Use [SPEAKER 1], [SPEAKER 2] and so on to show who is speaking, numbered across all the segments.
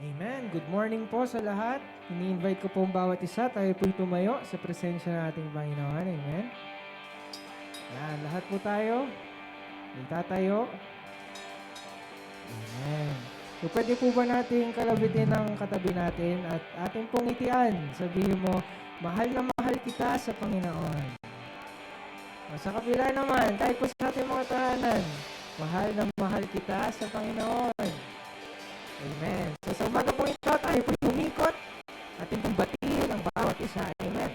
[SPEAKER 1] Amen. Good morning po sa lahat. Ini-invite ko po ang bawat isa. Tayo po'y tumayo sa presensya ng ating Panginoon. Amen. Yan, lahat po tayo. Tatayo. Amen. So, pwede po ba nating kalabitin ng katabi natin at ating pong itian? Sabihin mo, mahal na mahal kita sa Panginoon. O, sa kapila naman, kahit po sa ating mga tahanan, mahal na mahal kita sa Panginoon. Amen. So, sa umaga po ito, tayo po umikot. Ating pong batiin ang bawat isa. Amen.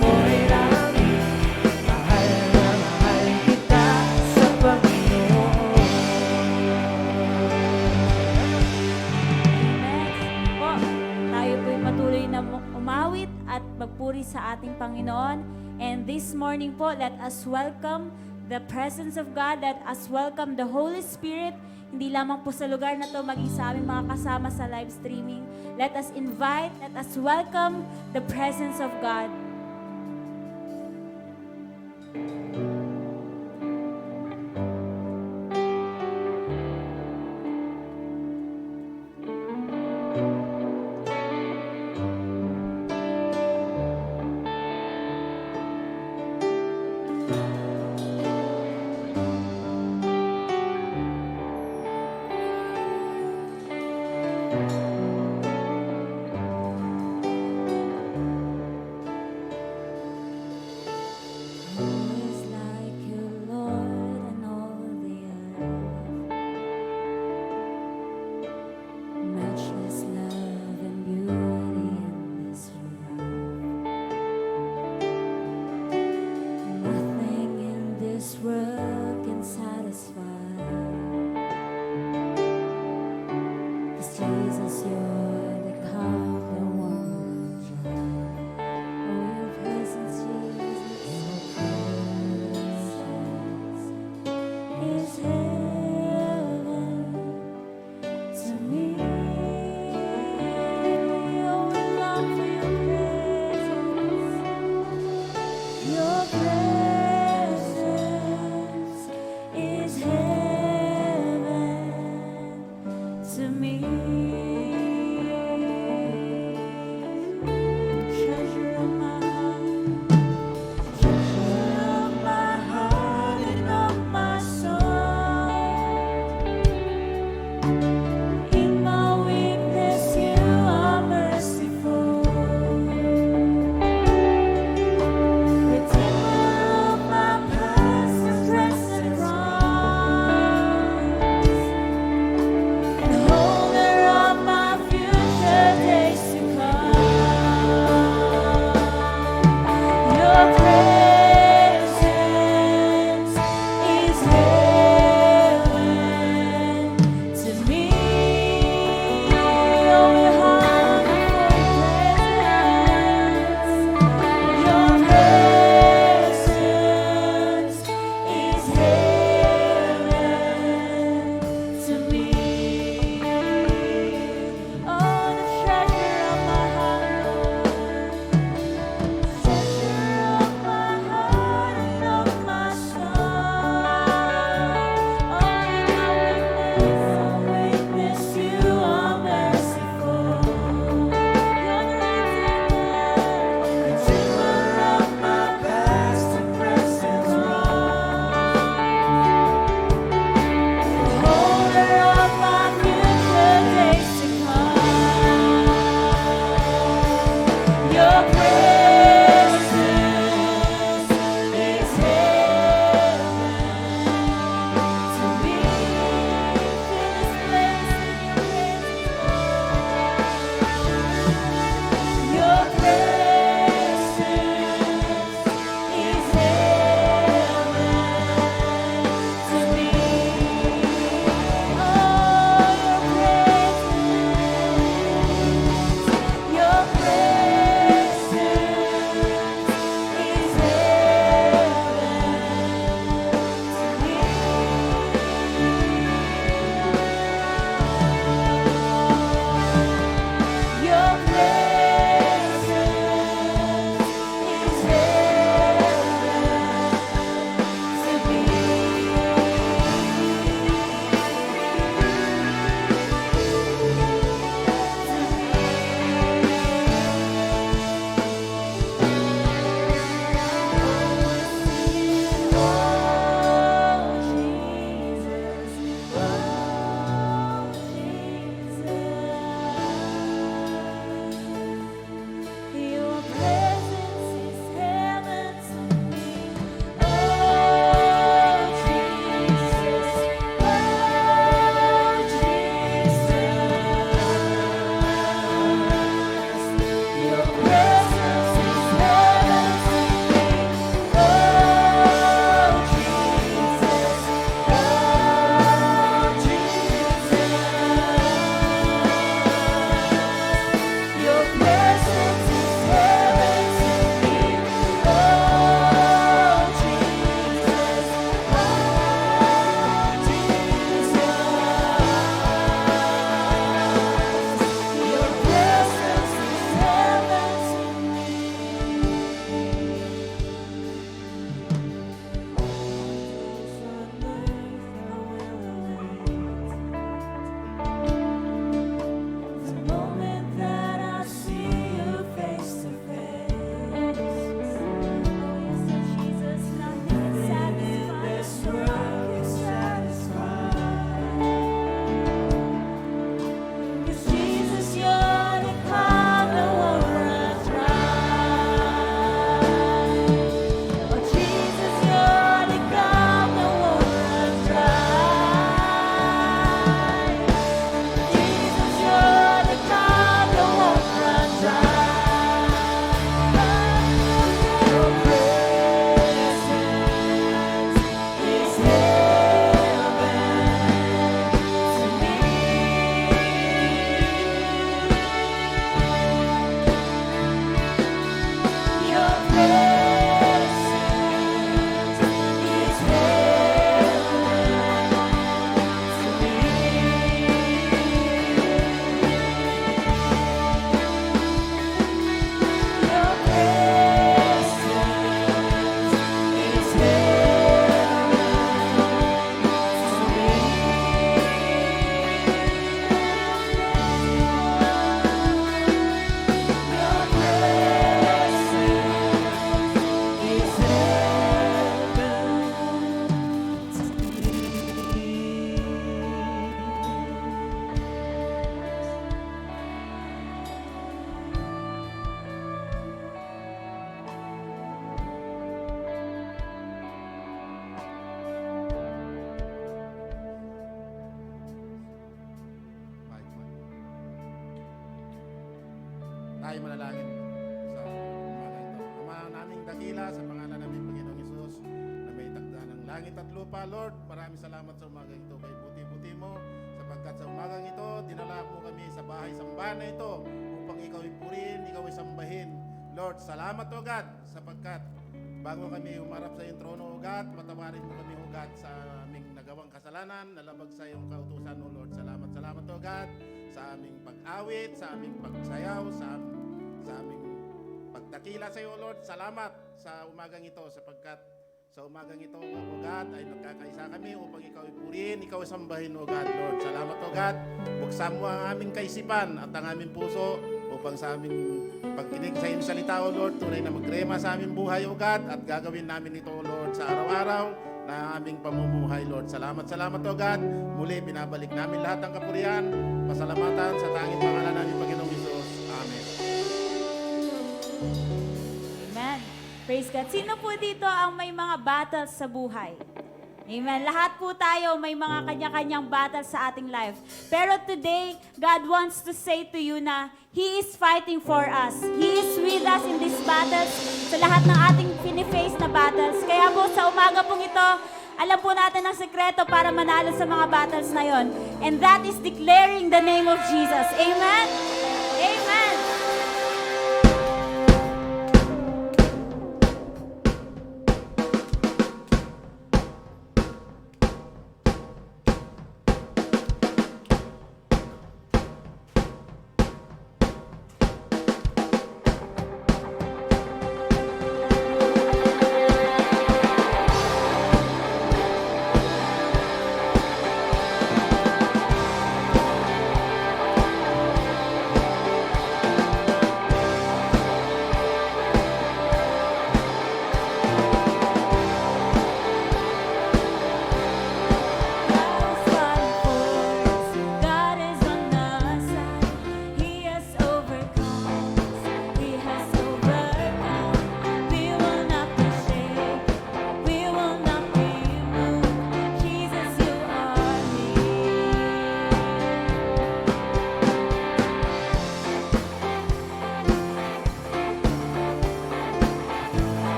[SPEAKER 1] Ako'y langit, mahal na mahal kita sa Panginoon.
[SPEAKER 2] Next po, tayo po'y patuloy na umawit at magpuri sa ating Panginoon. And this morning po, let us welcome the presence of God. Let us welcome the Holy Spirit. Hindi lamang po sa lugar na to, maging sa aming mga kasama sa live streaming. Let us invite, let us welcome the presence of God.
[SPEAKER 3] tayo manalangin sa umaga ito. Ama naming dakila, sa pangalan namin Panginoong Hesus, na may takda ng langit at lupa, Lord, maraming salamat sa umaga ito. Kay buti-buti mo, sapagkat sa umagang ito, dinala mo kami sa bahay-sambahan na ito upang ikaw ay purihin, ikaw ay sambahin. Lord, salamat o God, sapagkat bago kami umarap sa iyong trono, O God, patawarin mo kami, O God, sa aming nagawang kasalanan, nalabag sa iyong kautusan, O Lord. Salamat, O God, sa aming pag-awit, sa aming pagsayaw, sa aming pagdakila sa iyo, Lord. Salamat sa umagang ito, sapagkat sa umagang ito, O God, ay nagkakaisa kami upang ikaw ay purihin, ikaw ay sambahin, O God, Lord. Salamat, O God. Buksan mo ang aming kaisipan at ang aming puso upang sa aming pagkinig sa iyong salita, O Lord, tunay na magrema sa aming buhay, O God, at gagawin namin ito, O Lord, sa araw-araw na aming pamumuhay, Lord. Salamat, O God. Muli, binabalik namin lahat ng kapurihan, pasalamatan sa tanging pangalan namin, Panginoong Hesus. Amen.
[SPEAKER 2] Amen. Praise God. Sino po dito ang may mga battles sa buhay? Amen. Lahat po tayo may mga kanya-kanyang battles sa ating life. Pero today, God wants to say to you na He is fighting for us. He is with us in these battles, sa lahat ng ating finiface na battles. Kaya po sa umaga pong ito, alam po natin ang sekreto para manalo sa mga battles na yon. And that is declaring the name of Jesus. Amen? Amen.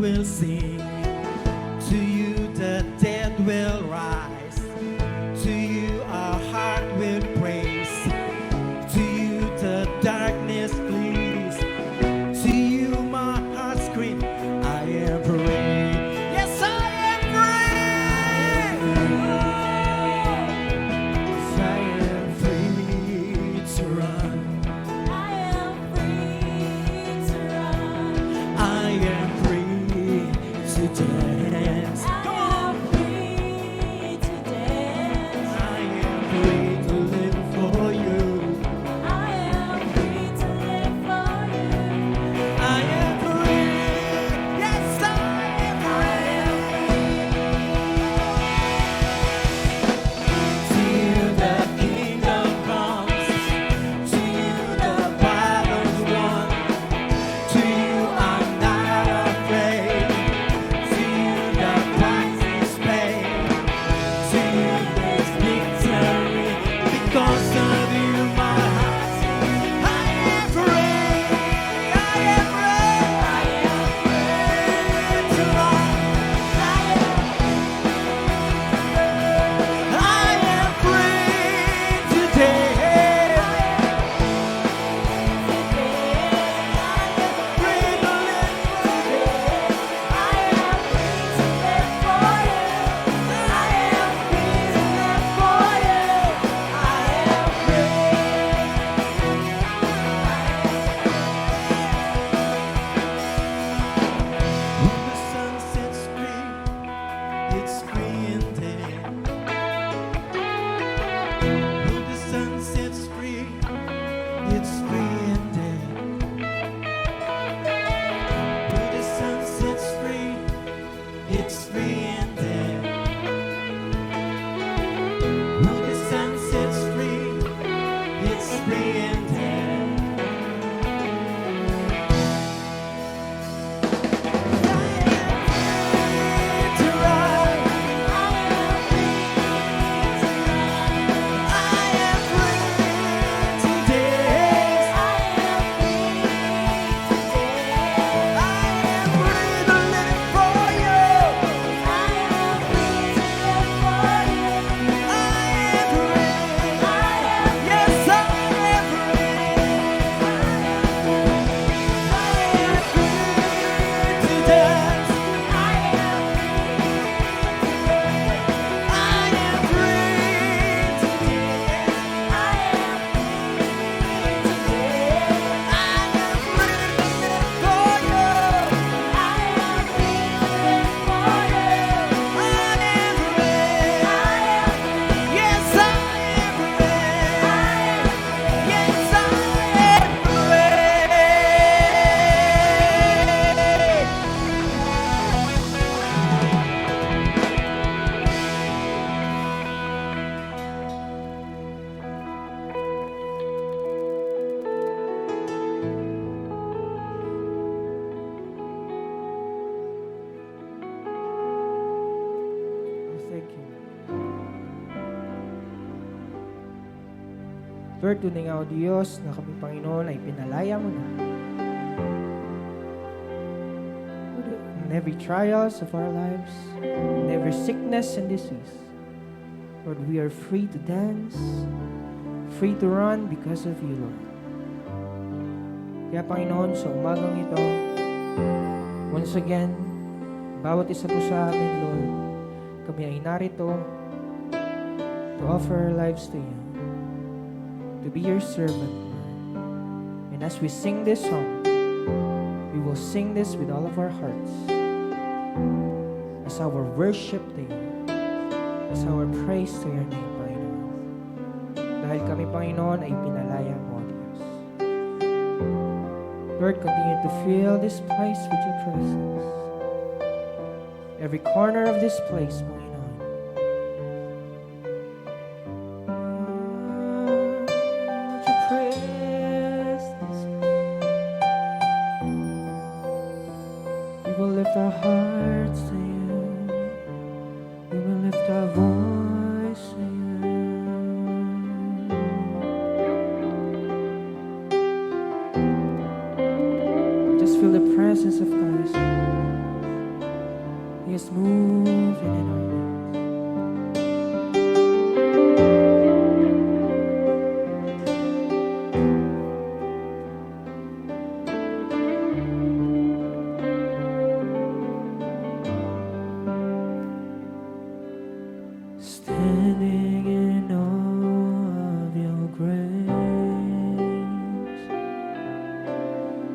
[SPEAKER 4] will sing. To you the dead will rise. To you our heart will praise. To you the darkness flees. To you my heart screams, I am free. Yes, I am free. Yes, I am free to run.
[SPEAKER 2] I am free to run.
[SPEAKER 4] I am free to dance.
[SPEAKER 2] I am free to dance.
[SPEAKER 4] I am free to live for you.
[SPEAKER 2] I am free to live for you.
[SPEAKER 4] I am free. Yes, I am free. To you the kingdom comes. To you the battle's won. To you I'm not afraid. To you the price is paid. To you there's victory. Because of you my heart sings. I am free. I am free to run. I am free today. Free to live for you.
[SPEAKER 2] I am free to live for you. I am free to live for you. I am
[SPEAKER 4] When the sun sets free, it's free indeed. When the sun sets free, it's free indeed. When the sun sets free, it's free indeed. When the sun sets free, it's free indeed. To run. I am free to dance. I am free to live for you. I am free. Yes, I am free. I am free to dance. I am free to
[SPEAKER 1] Oh, thank you. Lord, tunay nga o Diyos na kami Panginoon ay pinalaya mo na. Lord, in every trials of our lives, in every sickness and disease, Lord, we are free to dance, free to run because of you, Lord. Kaya Panginoon, sa umagang ito, once again, bawat isa po sa amin, Lord, kami ay narito to offer our lives to you, to be your servant, Lord. And as we sing this song, we will sing this with all of our hearts as our worship to you, as our praise to your name, Panginoon. Dahil kami, Panginoon, ay pinalaya mo, Diyos. Lord, continue to fill this place with your presence. Every corner of this place, Panginoon. Would you praise this? We will lift our hearts to you. We will lift our voice to you. Just feel the presence of God. is moving in our midst. Standing in awe of your grace,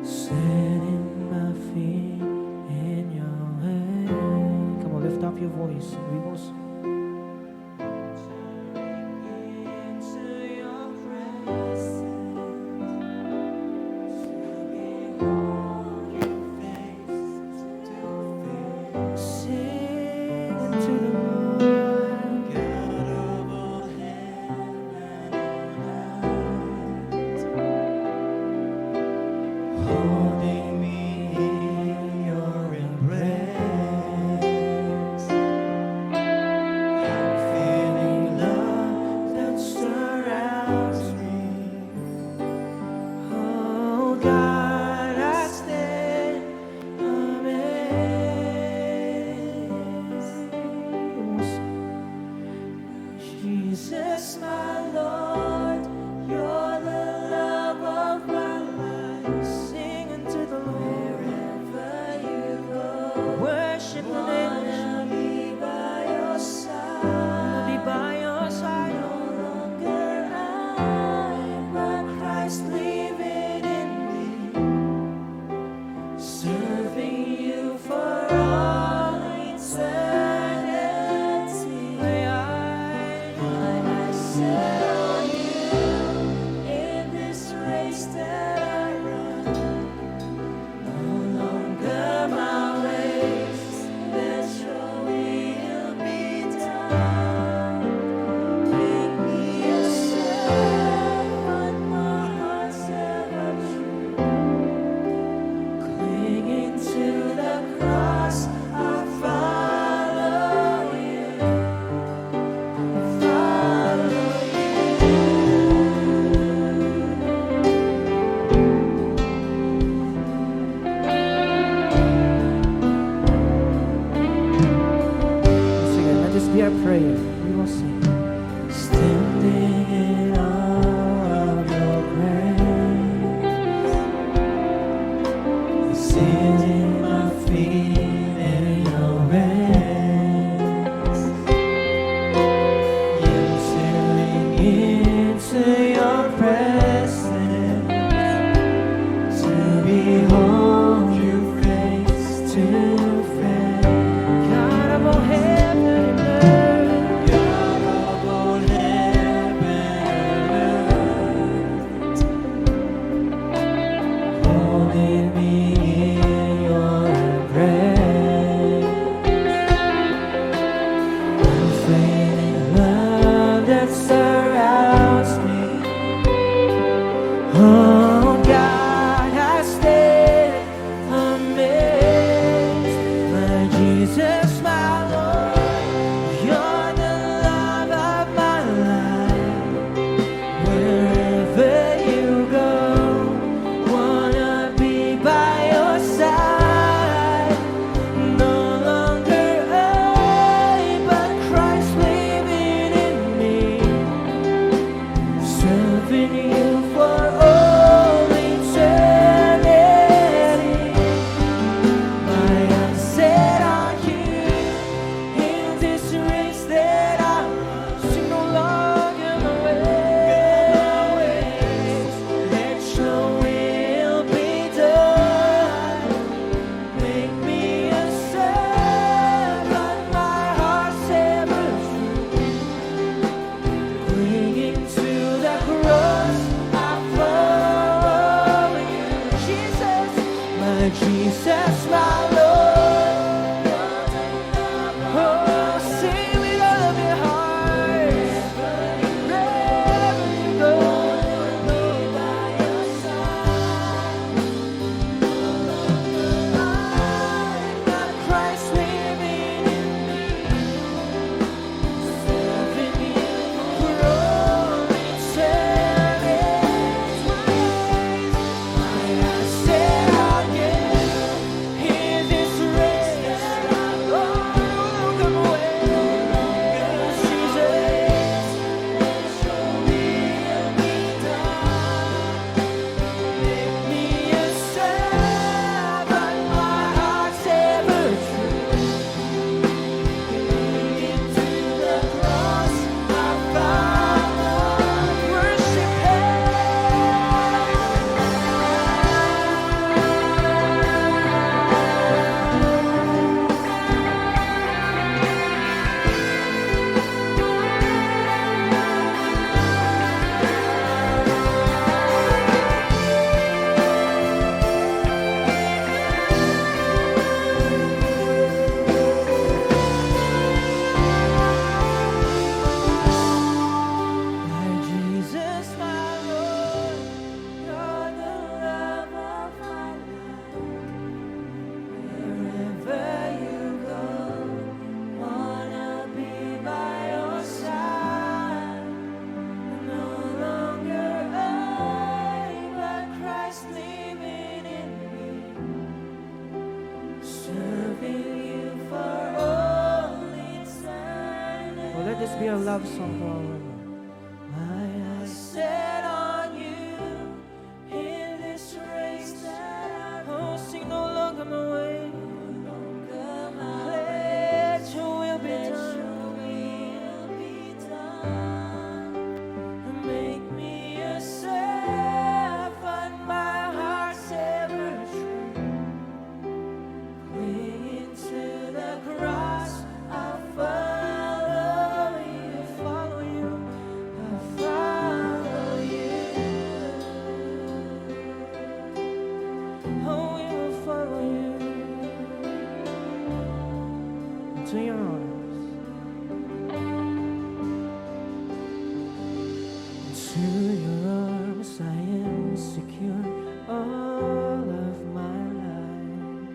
[SPEAKER 1] setting my feet in your way. Come on, lift up your voice. We will sing. Sing into the Lord.
[SPEAKER 4] Holding me in your embrace, I'm feeling love that surrounds me.
[SPEAKER 1] Oh God, I stand amazed.
[SPEAKER 4] Jesus, my Lord, you're the love of my life.
[SPEAKER 1] Sing into the Lord.
[SPEAKER 4] Wherever you go,
[SPEAKER 1] Worship the name of
[SPEAKER 4] wanna be by your
[SPEAKER 1] Jesus.
[SPEAKER 4] side.
[SPEAKER 1] Be by your side.
[SPEAKER 4] No longer I, but Christ living in me, serving you for all eternity. My eyes set on you in this race that I run. No longer my ways, let your will be done. Make me a servant, my heart's ever true. Clinging to the cross, I follow you. Follow
[SPEAKER 1] Sige, let this be our prayer. We will sing.
[SPEAKER 4] Standing in awe of your grace, setting my feet in your race, entering into your presence, to behold you face to face.
[SPEAKER 1] God of all heaven and earth,
[SPEAKER 4] God of all heaven and earth, holding me in your embrace, unfailing love that surrounds me.
[SPEAKER 1] oh God, I stand amazed. My Jesus, my Lord, you're the love of my life. Wherever you go, wanna be by your side. No longer I, but Christ living in me, serving you for all eternity. My eyes set on you in this race that I sing no longer my ways. Let your will be done. Make me a servant, my heart's ever true. Clinging to the cross, I follow you. Jesus, my Jesus, my Lord. Oh, sing with all of your heart. Wherever you go, be by your side. I've got Christ living in me, serving you for all eternity. My eyes set on you in this be a love song to our Lord.
[SPEAKER 4] My eyes set on you in this race that I sing no longer my way. Let your will be done. Make me a servant, my heart's ever true. Clinging to the cross, I'll follow you, follow you, I'll follow you. Oh, we will follow you
[SPEAKER 1] To your arms.
[SPEAKER 4] to your arms. I am secure all of my life.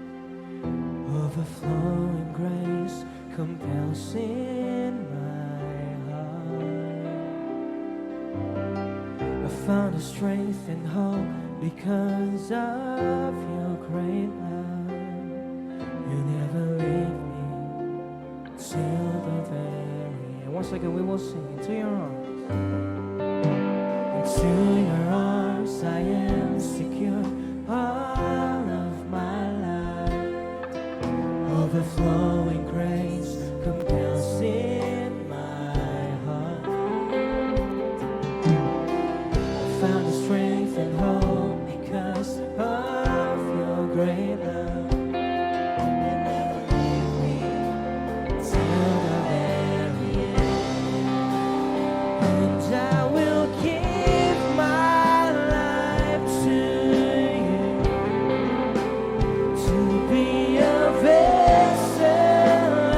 [SPEAKER 4] Overflowing grace compels in my heart. I found a strength and hope because of your great love. You never leave me till the very end.
[SPEAKER 1] Once again, we will sing to your arms.
[SPEAKER 4] To your arms I am secure all of my life. Overflowing grace compels in my heart. I found the strength and hope because of your great love. You never leave me till the very end. And I will give my life to you, to be a vessel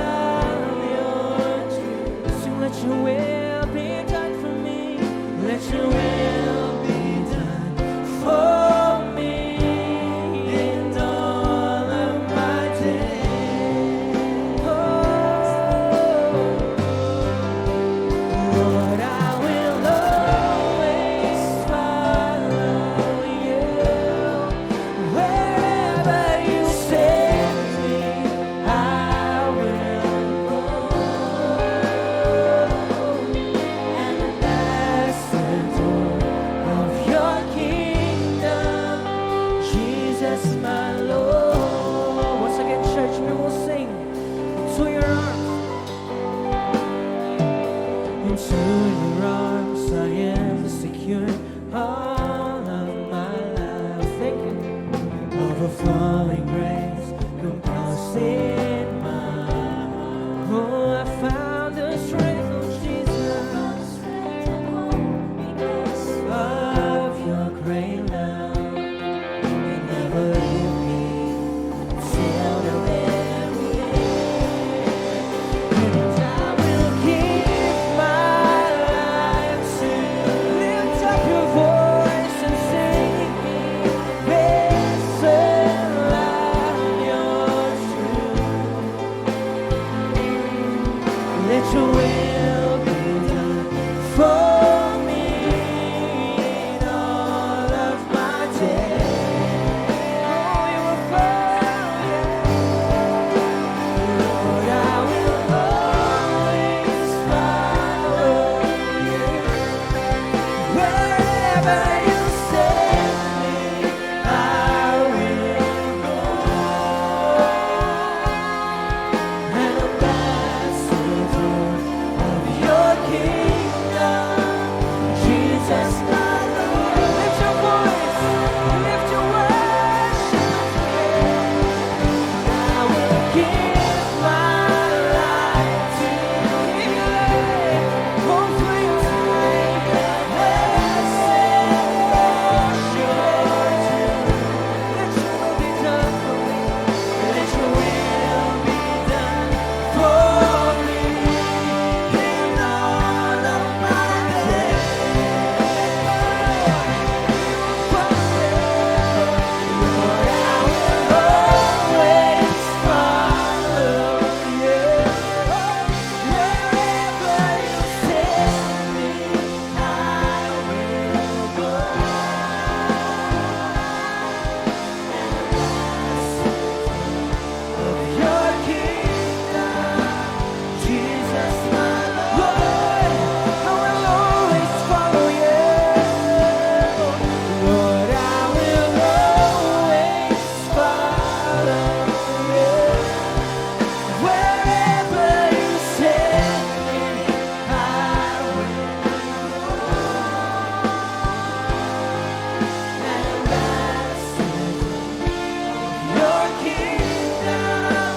[SPEAKER 4] kingdom,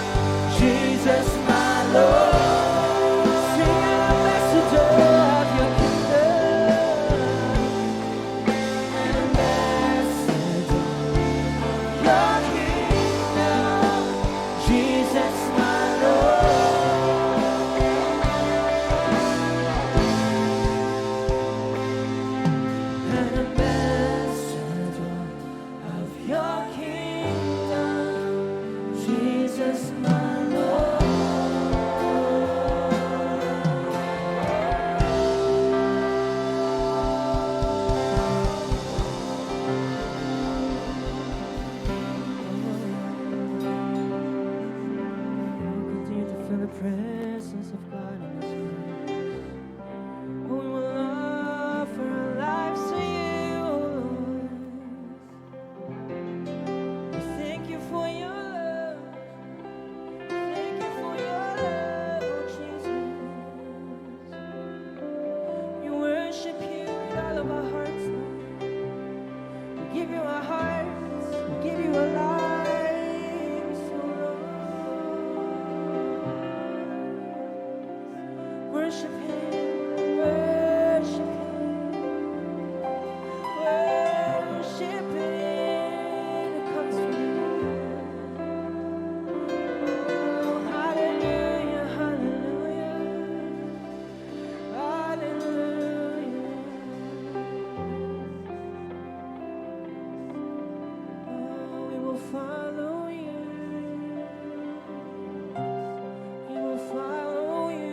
[SPEAKER 4] Jesus my Lord. Sing ambassador of your kingdom, ambassador of your kingdom, Jesus my Lord. An ambassador of your kingdom, Jesus my Lord. Continue to feel the presence of God in this place. We will offer our lives to you, O Lord. We thank you for your love. Thank you for your love, oh Jesus. We worship you with all of our hearts, Lord. We give you our hearts. We give you our lives, oh Lord. Worship him. Worship him. Worship him. It comes from you. Oh, hallelujah, hallelujah, hallelujah. Oh, we will follow you. We will follow you.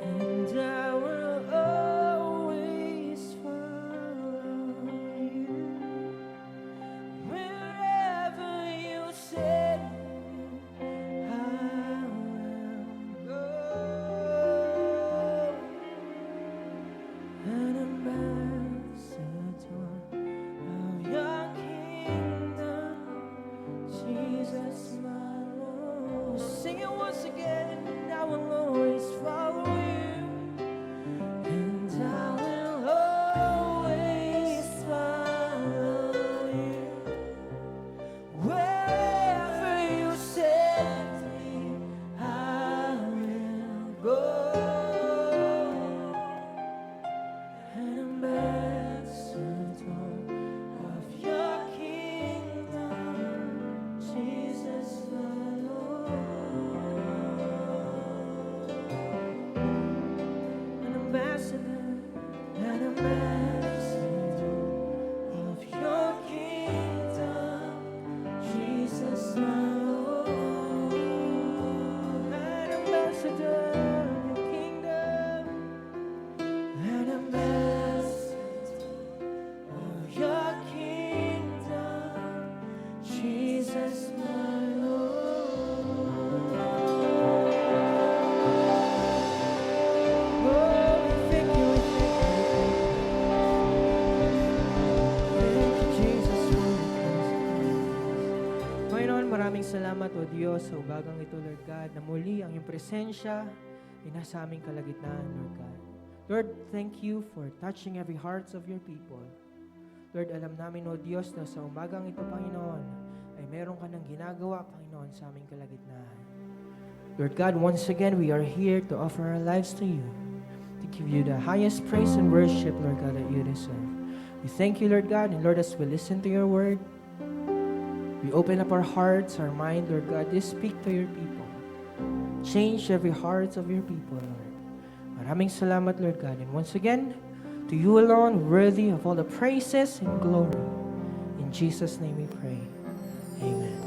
[SPEAKER 4] And I will always follow you. Wherever you send me, I will go. An ambassador of your kingdom, Jesus my Lord. Sing it once again. I will always follow you. And I will always follow you. Wherever you send me, I will go. An ambassador of your kingdom, Jesus my Lord. An ambassador of your kingdom, Jesus my Lord. An ambassador of your kingdom, an ambassador of your kingdom, Jesus my Lord. Oh, we thank you, we thank you, thank you, Jesus, for your presence. Panginoon, maraming salamat, O Diyos, sa umagang ito, Lord God, na muli ang iyong presensya ay nasa aming kalagitnaan, Lord God. Lord, thank you for touching every hearts of your people. Lord, alam namin, O Diyos, na sa umagang ito, Panginoon, ay meron ka ng ginagawa, Panginoon, sa aming kalagitnaan. Lord God, once again, we are here to offer our lives to you, to give you the highest praise and worship, Lord God, that you deserve. We thank you, Lord God, and Lord, as we listen to your word, we open up our hearts, our mind, Lord God, just speak to your people. Change every heart of your people, Lord. Maraming salamat, Lord God. And once again, to you alone, worthy of all the praises and glory. In Jesus' name we pray. Amen.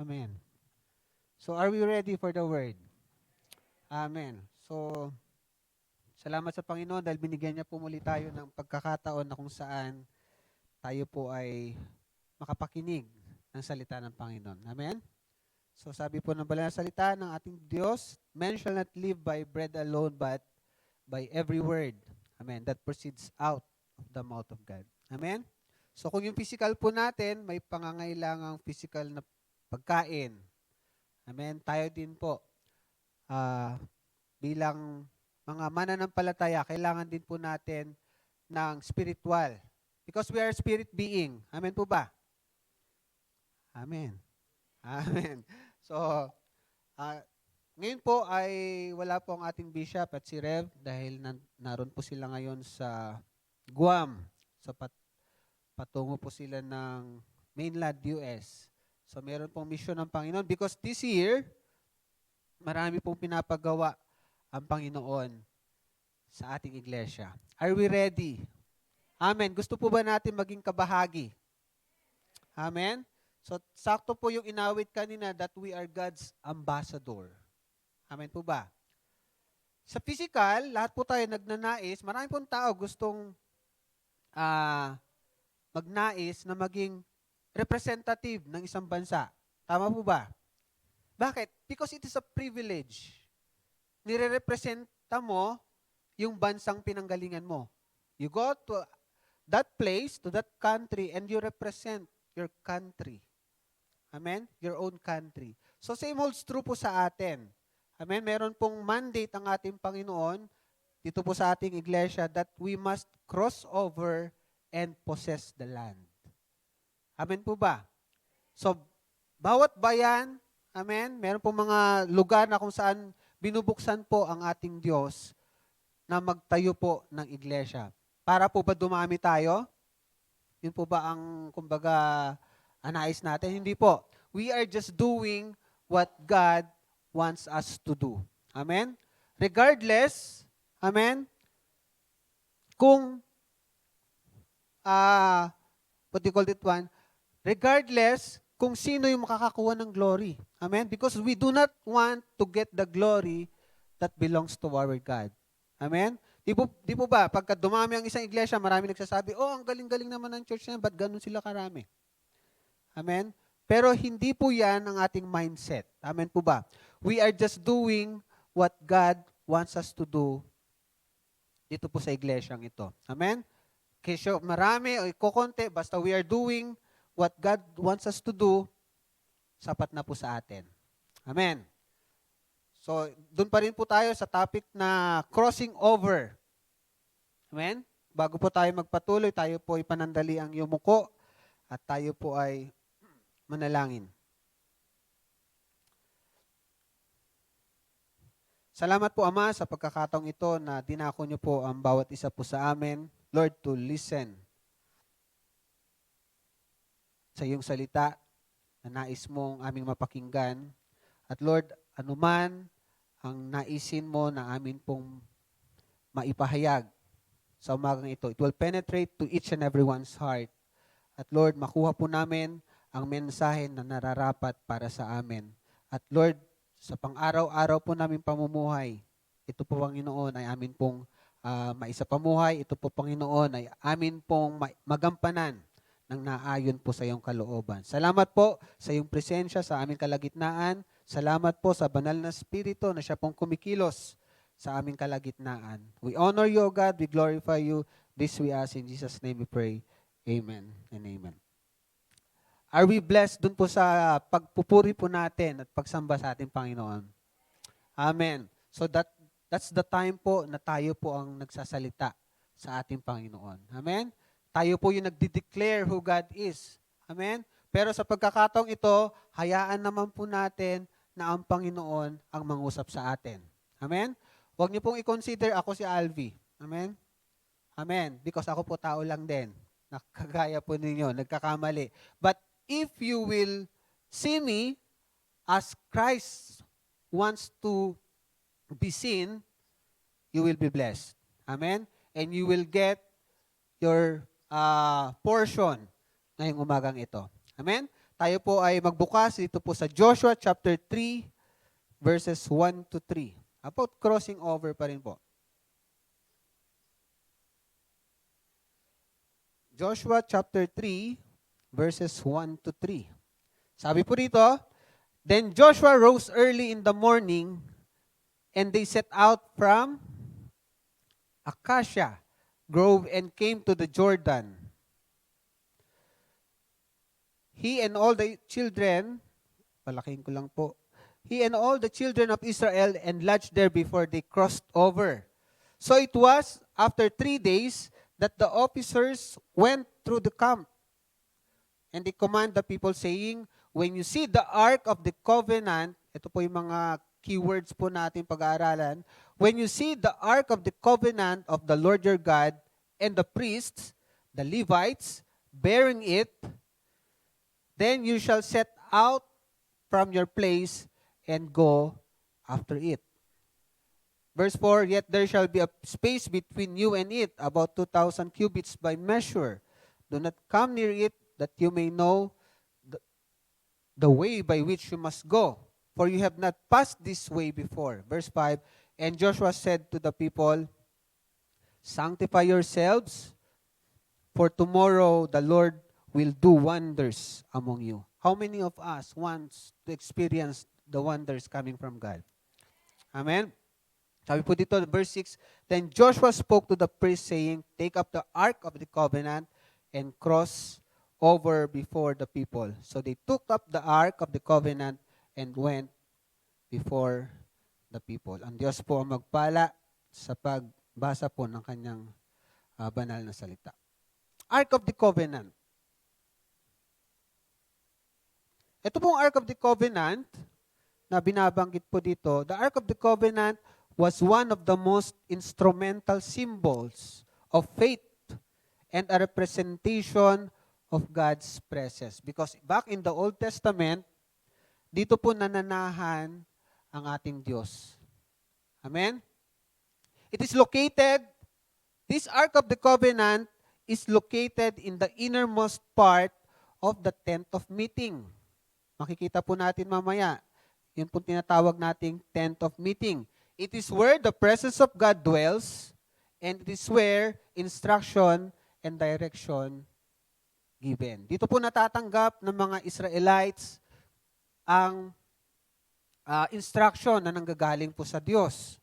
[SPEAKER 5] Amen. So are we ready for the word? Amen. So, salamat sa Panginoon dahil binigyan niya po muli tayo ng pagkakataon na kung saan tayo po ay makapakinig ng salita ng Panginoon. Amen? So sabi po ng banal na salita ng ating Diyos, "Man shall not live by bread alone, but by every word." Amen. That proceeds out of the mouth of God. Amen? So kung yung physical po natin, may pangangailangang physical na pagkain. Amen? Tayo din po, bilang mga mananampalataya, kailangan din po natin ng spiritual. Because we are spirit being. Amen po ba? Amen. Amen. So, ngayon po ay wala po ang ating bishop at si Rev dahil naroon po sila ngayon sa Guam. So, patungo po sila ng mainland US. So, meron pong mission ng Panginoon because this year, marami pong pinapagawa ang Panginoon sa ating iglesia. Are we ready? Amen. Gusto po ba natin maging kabahagi? Amen? So, sakto po yung inawit kanina that we are God's ambassador. Amen po ba? Sa physical, lahat po tayo nagnanais. Marami pong tao gustong magnais na maging representative ng isang bansa. Tama po ba? Bakit? Because it is a privilege. Nire-representa mo yung bansang pinanggalingan mo. You go to that place, to that country, and you represent your country. Amen? Your own country. So same holds true po sa atin. Amen? Meron pong mandate ang ating Panginoon dito po sa ating iglesia that we must cross over and possess the land. Amen po ba? So, bawat bayan, amen, meron pong mga lugar na kung saan binubuksan po ang ating Diyos na magtayo po ng iglesia. Para po ba dumami tayo? Yun po ba ang, kumbaga, anais natin? Hindi po. We are just doing what God wants us to do. Amen? Regardless, amen, kung, what do you call it one? Regardless kung sino yung makakakuha ng glory. Amen? Because we do not want to get the glory that belongs to our God. Amen? Di po ba, pagka dumami ang isang iglesia, marami nagsasabi, oh, ang galing-galing naman ng church na yan, ba't ganun sila karami? Amen? Pero hindi po yan ang ating mindset. Amen po ba? We are just doing what God wants us to do dito po sa iglesyang ito. Amen? Kesyo marami o kukonti, basta we are doing what God wants us to do, sapat na po sa atin. Amen? So, doon pa rin po tayo sa topic na crossing over. Amen? Bago po tayo magpatuloy, tayo po ay panandali ang yumuko at tayo po ay manalangin. Salamat po, Ama, sa pagkakataong ito na dinako niyo po ang bawat isa po sa amin, Lord, to listen sa iyong salita na nais mong aming mapakinggan. At Lord, anuman ang naisin mo na amin pong maipahayag sa umagang ito, it will penetrate to each and everyone's heart. At Lord, makuha po namin ang mensahe na nararapat para sa amin. At Lord, sa pang-araw-araw po namin pamumuhay, ito po, Panginoon, ay amin pong maisapamuhay. Ito po, Panginoon, ay amin pong magampanan ng naayon po sa iyong kalooban. Salamat po sa iyong presensya sa aming kalagitnaan. Salamat po sa banal na Espiritu na siya pong kumikilos sa aming kalagitnaan. We honor you, O God. We glorify you. This we ask in Jesus' name we pray. Amen and amen. Are we blessed dun po sa pagpupuri po natin at pagsamba sa ating Panginoon? Amen. So that's the time po na tayo po ang nagsasalita sa ating Panginoon. Amen? Tayo po yung nagde-declare who God is. Amen? Pero sa pagkakataong ito, hayaan naman po natin na ang Panginoon ang mangusap sa atin. Amen? Huwag niyo pong i-consider ako si Alvi. Amen? Amen. Because ako po tao lang din. Nakagaya po ninyo, nagkakamali. But if you will see me as Christ wants to be seen, you will be blessed. Amen? And you will get your portion ngayong umagang ito. Amen? tayo po ay magbukas dito po sa Joshua chapter 3, verses 1 to 3. About crossing over pa rin po. Joshua chapter 3, verses 1 to 3. Sabi po dito, Then Joshua rose early in the morning, and they set out from Acacia Grove and came to the Jordan. He and all the children, palakihin ko lang po, he and all the children of Israel enlarged there before they crossed over. So it was after 3 days that the officers went through the camp. And they command the people saying, when you see the Ark of the Covenant, ito po yung mga keywords po natin pag-aaralan, when you see the Ark of the Covenant of the Lord your God and the priests, the Levites, bearing it, then you shall set out from your place and go after it. Verse 4, Yet there shall be a space between you and it, about 2,000 cubits by measure. Do not come near it, that you may know the way by which you must go, for you have not passed this way before. Verse 5, And Joshua said to the people, Sanctify yourselves, for tomorrow the Lord will do wonders among you. How many of us wants to experience the wonders coming from God? Amen? Sabi po dito, verse 6, Then Joshua spoke to the priest, saying, Take up the Ark of the Covenant and cross over before the people. So they took up the Ark of the Covenant and went before the people. Ang Diyos po ang magpala sa pagbasa po ng kanyang banal na salita. Ark of the Covenant. Ito pong Ark of the Covenant na binabanggit po dito, the Ark of the Covenant was one of the most instrumental symbols of faith and a representation of God's presence. Because back in the Old Testament, dito po nananahan ang ating Diyos. Amen? It is located, this Ark of the Covenant is located in the innermost part of the tent of meeting. Makikita po natin mamaya. Yun po tinatawag nating tent of meeting. It is where the presence of God dwells, and it is where instruction and direction given. Dito po natatanggap ng mga Israelites ang instruction na nanggagaling po sa Diyos.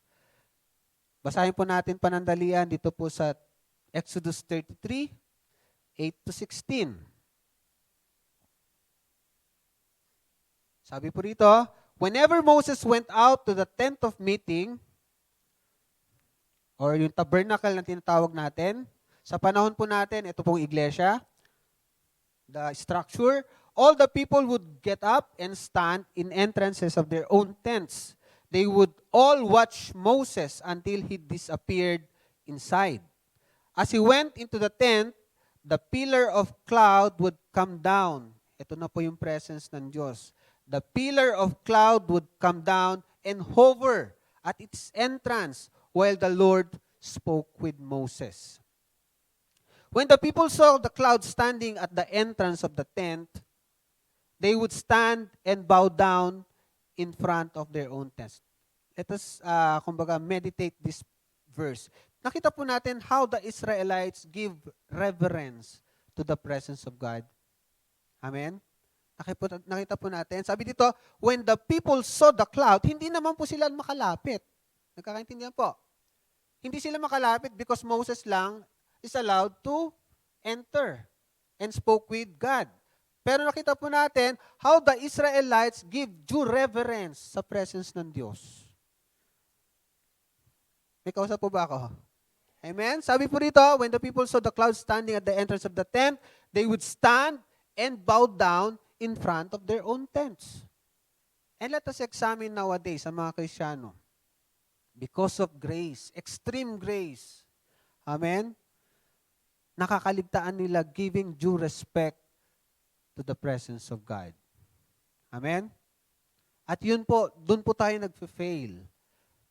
[SPEAKER 5] Basahin po natin panandalian dito po sa Exodus 33, 8 to 16. Sabi po rito, whenever Moses went out to the tent of meeting, or yung tabernacle na tinatawag natin, sa panahon po natin, ito pong iglesia, the structure, all the people would get up and stand in entrances of their own tents. They would all watch Moses until he disappeared inside. As he went into the tent, the pillar of cloud would come down. Ito na po yung presence ng Diyos. The pillar of cloud would come down and hover at its entrance while the Lord spoke with Moses. When the people saw the cloud standing at the entrance of the tent, they would stand and bow down in front of their own tents. Let us, meditate this verse. Nakita po natin how the Israelites give reverence to the presence of God. Amen? Nakita po natin. Sabi dito, when the people saw the cloud, hindi naman po sila makalapit. Nagkakaintindihan po. Hindi sila makalapit because Moses lang is allowed to enter and spoke with God. Pero nakita po natin how the Israelites give due reverence sa presence ng Diyos. May kausap po ba ako? Amen? Sabi po rito, when the people saw the cloud standing at the entrance of the tent, they would stand and bow down in front of their own tents. And let us examine nowadays sa mga Kristiyano. Because of grace, extreme grace. Amen? Nakakaligtaan nila giving due respect to the presence of God. Amen? At yun po, dun po tayo nagfe-fail.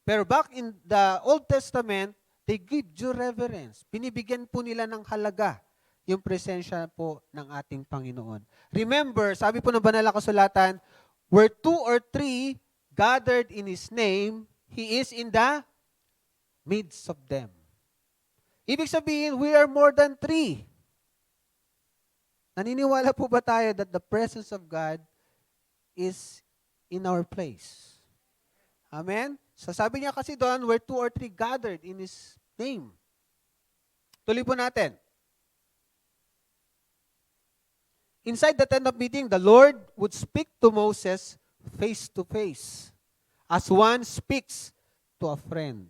[SPEAKER 5] Pero back in the Old Testament, they give due reverence. Binibigyan po nila ng halaga yung presensya po ng ating Panginoon. Remember, sabi po ng banal na kasulatan, where 2 or 3 gathered in His name, He is in the midst of them. Ibig sabihin, we are more than 3. Naniniwala po ba tayo that the presence of God is in our place? Amen? So sabi niya kasi doon, where 2 or 3 gathered in His name. Tuloy po natin. Inside the tent of meeting, the Lord would speak to Moses face to face, as one speaks to a friend.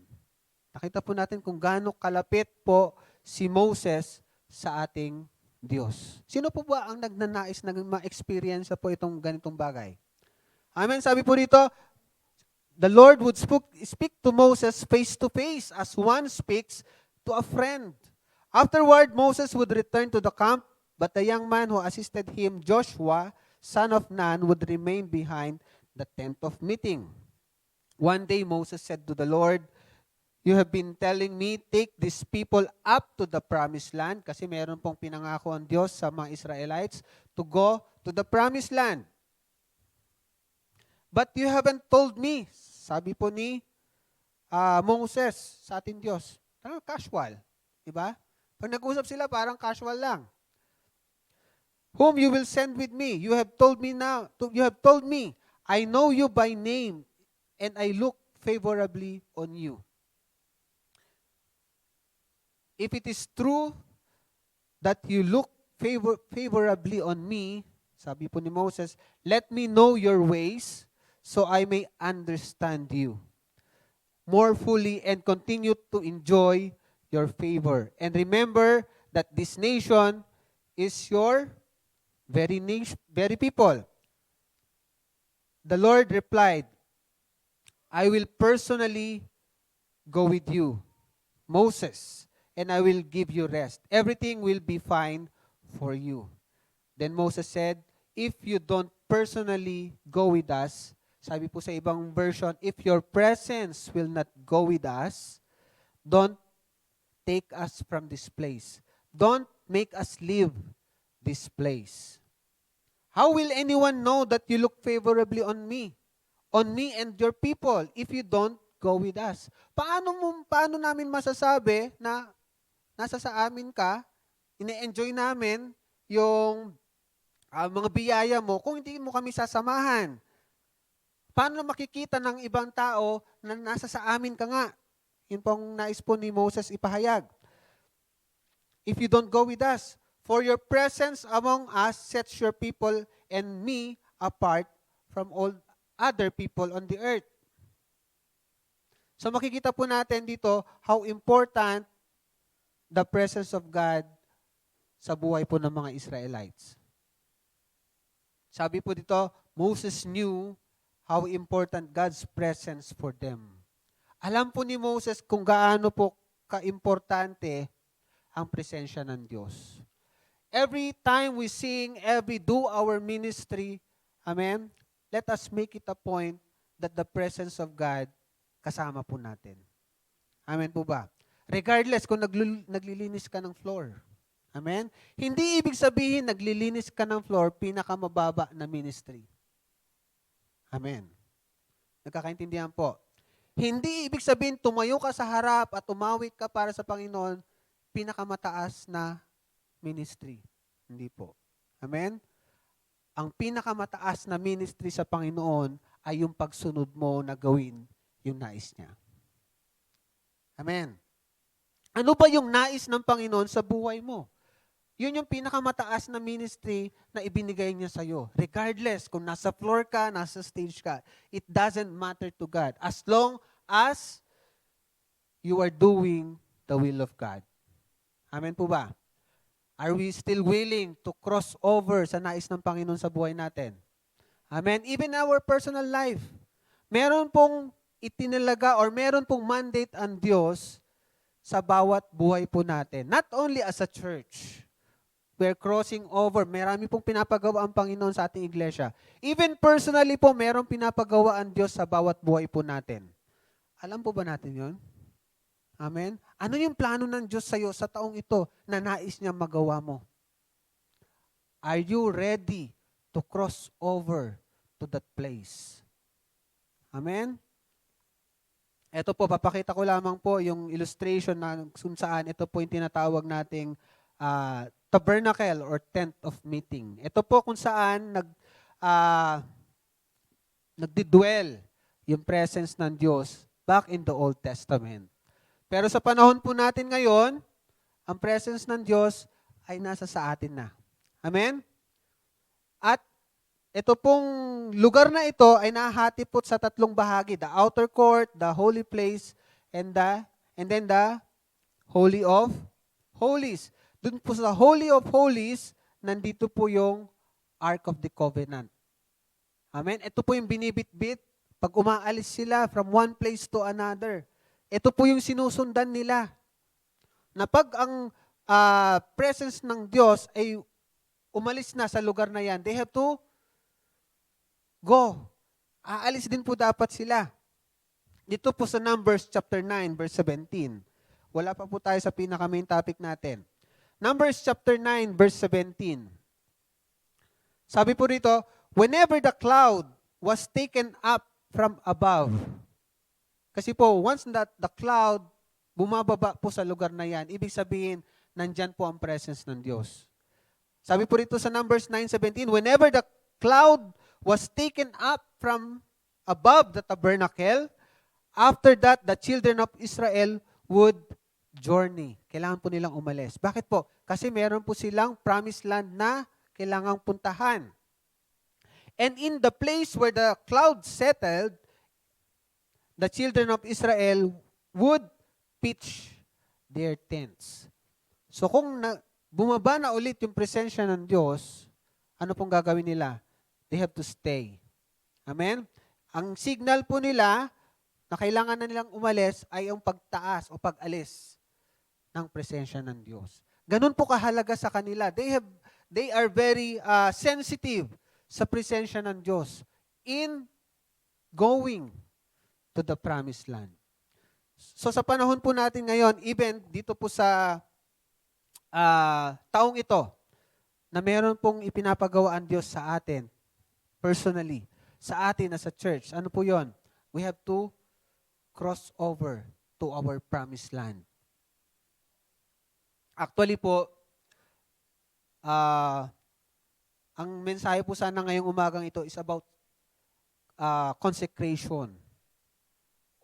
[SPEAKER 5] Nakita po natin kung gaano kalapit po si Moses sa ating Diyos. Sino po ba ang nagnanais na ma-experience po itong ganitong bagay? Amen. Sabi po dito, the Lord would speak to Moses face to face as one speaks to a friend. Afterward, Moses would return to the camp, but the young man who assisted him, Joshua, son of Nun, would remain behind the tent of meeting. One day, Moses said to the Lord, "You have been telling me, take these people up to the promised land," kasi meron pong pinangako ang Diyos sa mga Israelites to go to the promised land. "But you haven't told me," sabi po ni Moses sa ating Diyos. Casual. Diba? Pag nag-usap sila, parang casual lang. "Whom you will send with me? You have told me now. You have told me, I know you by name, and I look favorably on you. If it is true that you look favorably on me," sabi po ni Moses, "let me know your ways so I may understand you more fully and continue to enjoy your favor. And remember that this nation is your very people." The Lord replied, "I will personally go with you, Moses, and I will give you rest. Everything will be fine for you." Then Moses said, "If you don't personally go with us," sabi po sa ibang version, "if your presence will not go with us, don't take us from this place. Don't make us leave this place. How will anyone know that you look favorably on me and your people if you don't go with us?" Paano namin masasabi na nasa sa amin ka, ine-enjoy namin yung mga biyaya mo kung hindi mo kami sasamahan? Paano makikita ng ibang tao na nasa sa amin ka nga? Yun pong nais po ni Moses ipahayag. "If you don't go with us, for your presence among us sets your people and me apart from all other people on the earth." So makikita po natin dito how important the presence of God sa buhay po ng mga Israelites. Sabi po dito, Moses knew how important God's presence for them. Alam po ni Moses kung gaano po kaimportante ang presensya ng Diyos. Every time we sing, every do our ministry, amen, let us make it a point that the presence of God kasama po natin. Amen po ba? Regardless kung naglilinis ka ng floor. Amen? Hindi ibig sabihin naglilinis ka ng floor, pinakamababa na ministry. Amen. Nagkakaintindihan po. Hindi ibig sabihin tumayo ka sa harap at umawit ka para sa Panginoon, pinakamataas na ministry. Hindi po. Amen? Ang pinakamataas na ministry sa Panginoon ay yung pagsunod mo na gawin yung nais niya. Amen. Ano ba yung nais ng Panginoon sa buhay mo? Yun yung pinakamataas na ministry na ibinigay niya sa'yo. Regardless kung nasa floor ka, nasa stage ka, it doesn't matter to God. As long as you are doing the will of God. Amen po ba? Are we still willing to cross over sa nais ng Panginoon sa buhay natin? Amen? Even our personal life. Meron pong itinalaga or meron pong mandate ang Diyos sa bawat buhay po natin. Not only as a church. We're crossing over. Marami pong pinapagawa ang Panginoon sa ating iglesia. Even personally po, merong pinapagawa ang Diyos sa bawat buhay po natin. Alam po ba natin yon? Amen? Ano yung plano ng Diyos sa'yo sa taong ito na nais niya magawa mo? Are you ready to cross over to that place? Amen? Ito po, papakita ko lamang po yung illustration na kung saan ito po yung tinatawag nating tabernacle or tent of meeting. Ito po kung saan nagdidwell yung presence ng Diyos back in the Old Testament. Pero sa panahon po natin ngayon, ang presence ng Diyos ay nasa sa atin na. Amen? At ito pong lugar na ito ay nahati po sa tatlong bahagi, the outer court, the holy place, and then the Holy of Holies. Doon po sa Holy of Holies, nandito po yung Ark of the Covenant. Amen? Ito po yung binibitbit pag umaalis sila from one place to another. Ito po yung sinusundan nila. Na pag ang presence ng Diyos ay umalis na sa lugar na yan, they have to go. Aalis din po dapat sila. Dito po sa Numbers chapter 9, verse 17. Wala pa po tayo sa pinaka-main topic natin. Numbers chapter 9, verse 17. Sabi po rito, whenever the cloud was taken up from above. Kasi po, once that the cloud bumababa po sa lugar na yan, ibig sabihin, nandyan po ang presence ng Diyos. Sabi po rito sa Numbers 9:17, whenever the cloud was taken up from above the tabernacle, after that, the children of Israel would journey. Kailangan po nilang umalis. Bakit po? Kasi meron po silang promised land na kailangang puntahan. And in the place where the cloud settled, the children of Israel would pitch their tents. So kung bumaba na ulit yung presensya ng Diyos, ano pong gagawin nila? They have to stay. Amen? Ang signal po nila na kailangan na nilang umalis ay ang pagtaas o pag-alis ng presensya ng Diyos. Ganun po kahalaga sa kanila. They are very sensitive sa presensya ng Diyos in going to the promised land. So sa panahon po natin ngayon, even dito po sa taong ito, na meron pong ipinapagawa ang Diyos sa atin, personally, sa atin as a church. Ano po yon? We have to cross over to our promised land. Actually po, ang mensahe po sana ngayong umagang ito is about consecration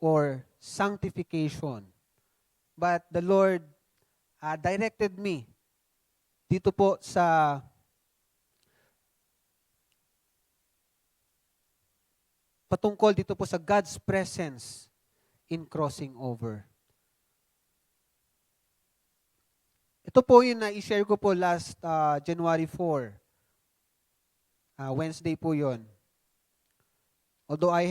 [SPEAKER 5] or sanctification. But the Lord directed me dito po sa patungkol dito po sa God's presence in crossing over. Ito po yung na-share ko po last January 4. Wednesday po yon. Although I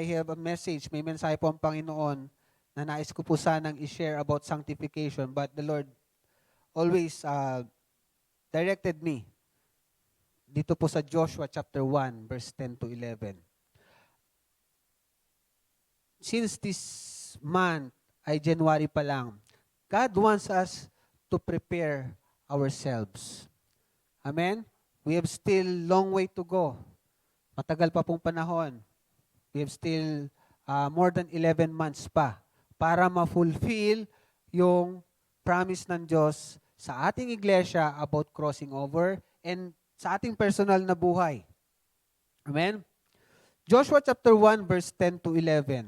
[SPEAKER 5] have a message, may mensahe po ang Panginoon na nais ko po sanang i-share about sanctification, but the Lord always directed me dito po sa Joshua chapter 1, verse 10 to 11. Since this month ay January pa lang, God wants us to prepare ourselves. Amen? We have still long way to go. Matagal pa pong panahon. We have still more than 11 months pa para ma-fulfill yung promise ng Diyos sa ating iglesia about crossing over and sa ating personal na buhay. Amen? Joshua chapter 1 verse 10 to 11.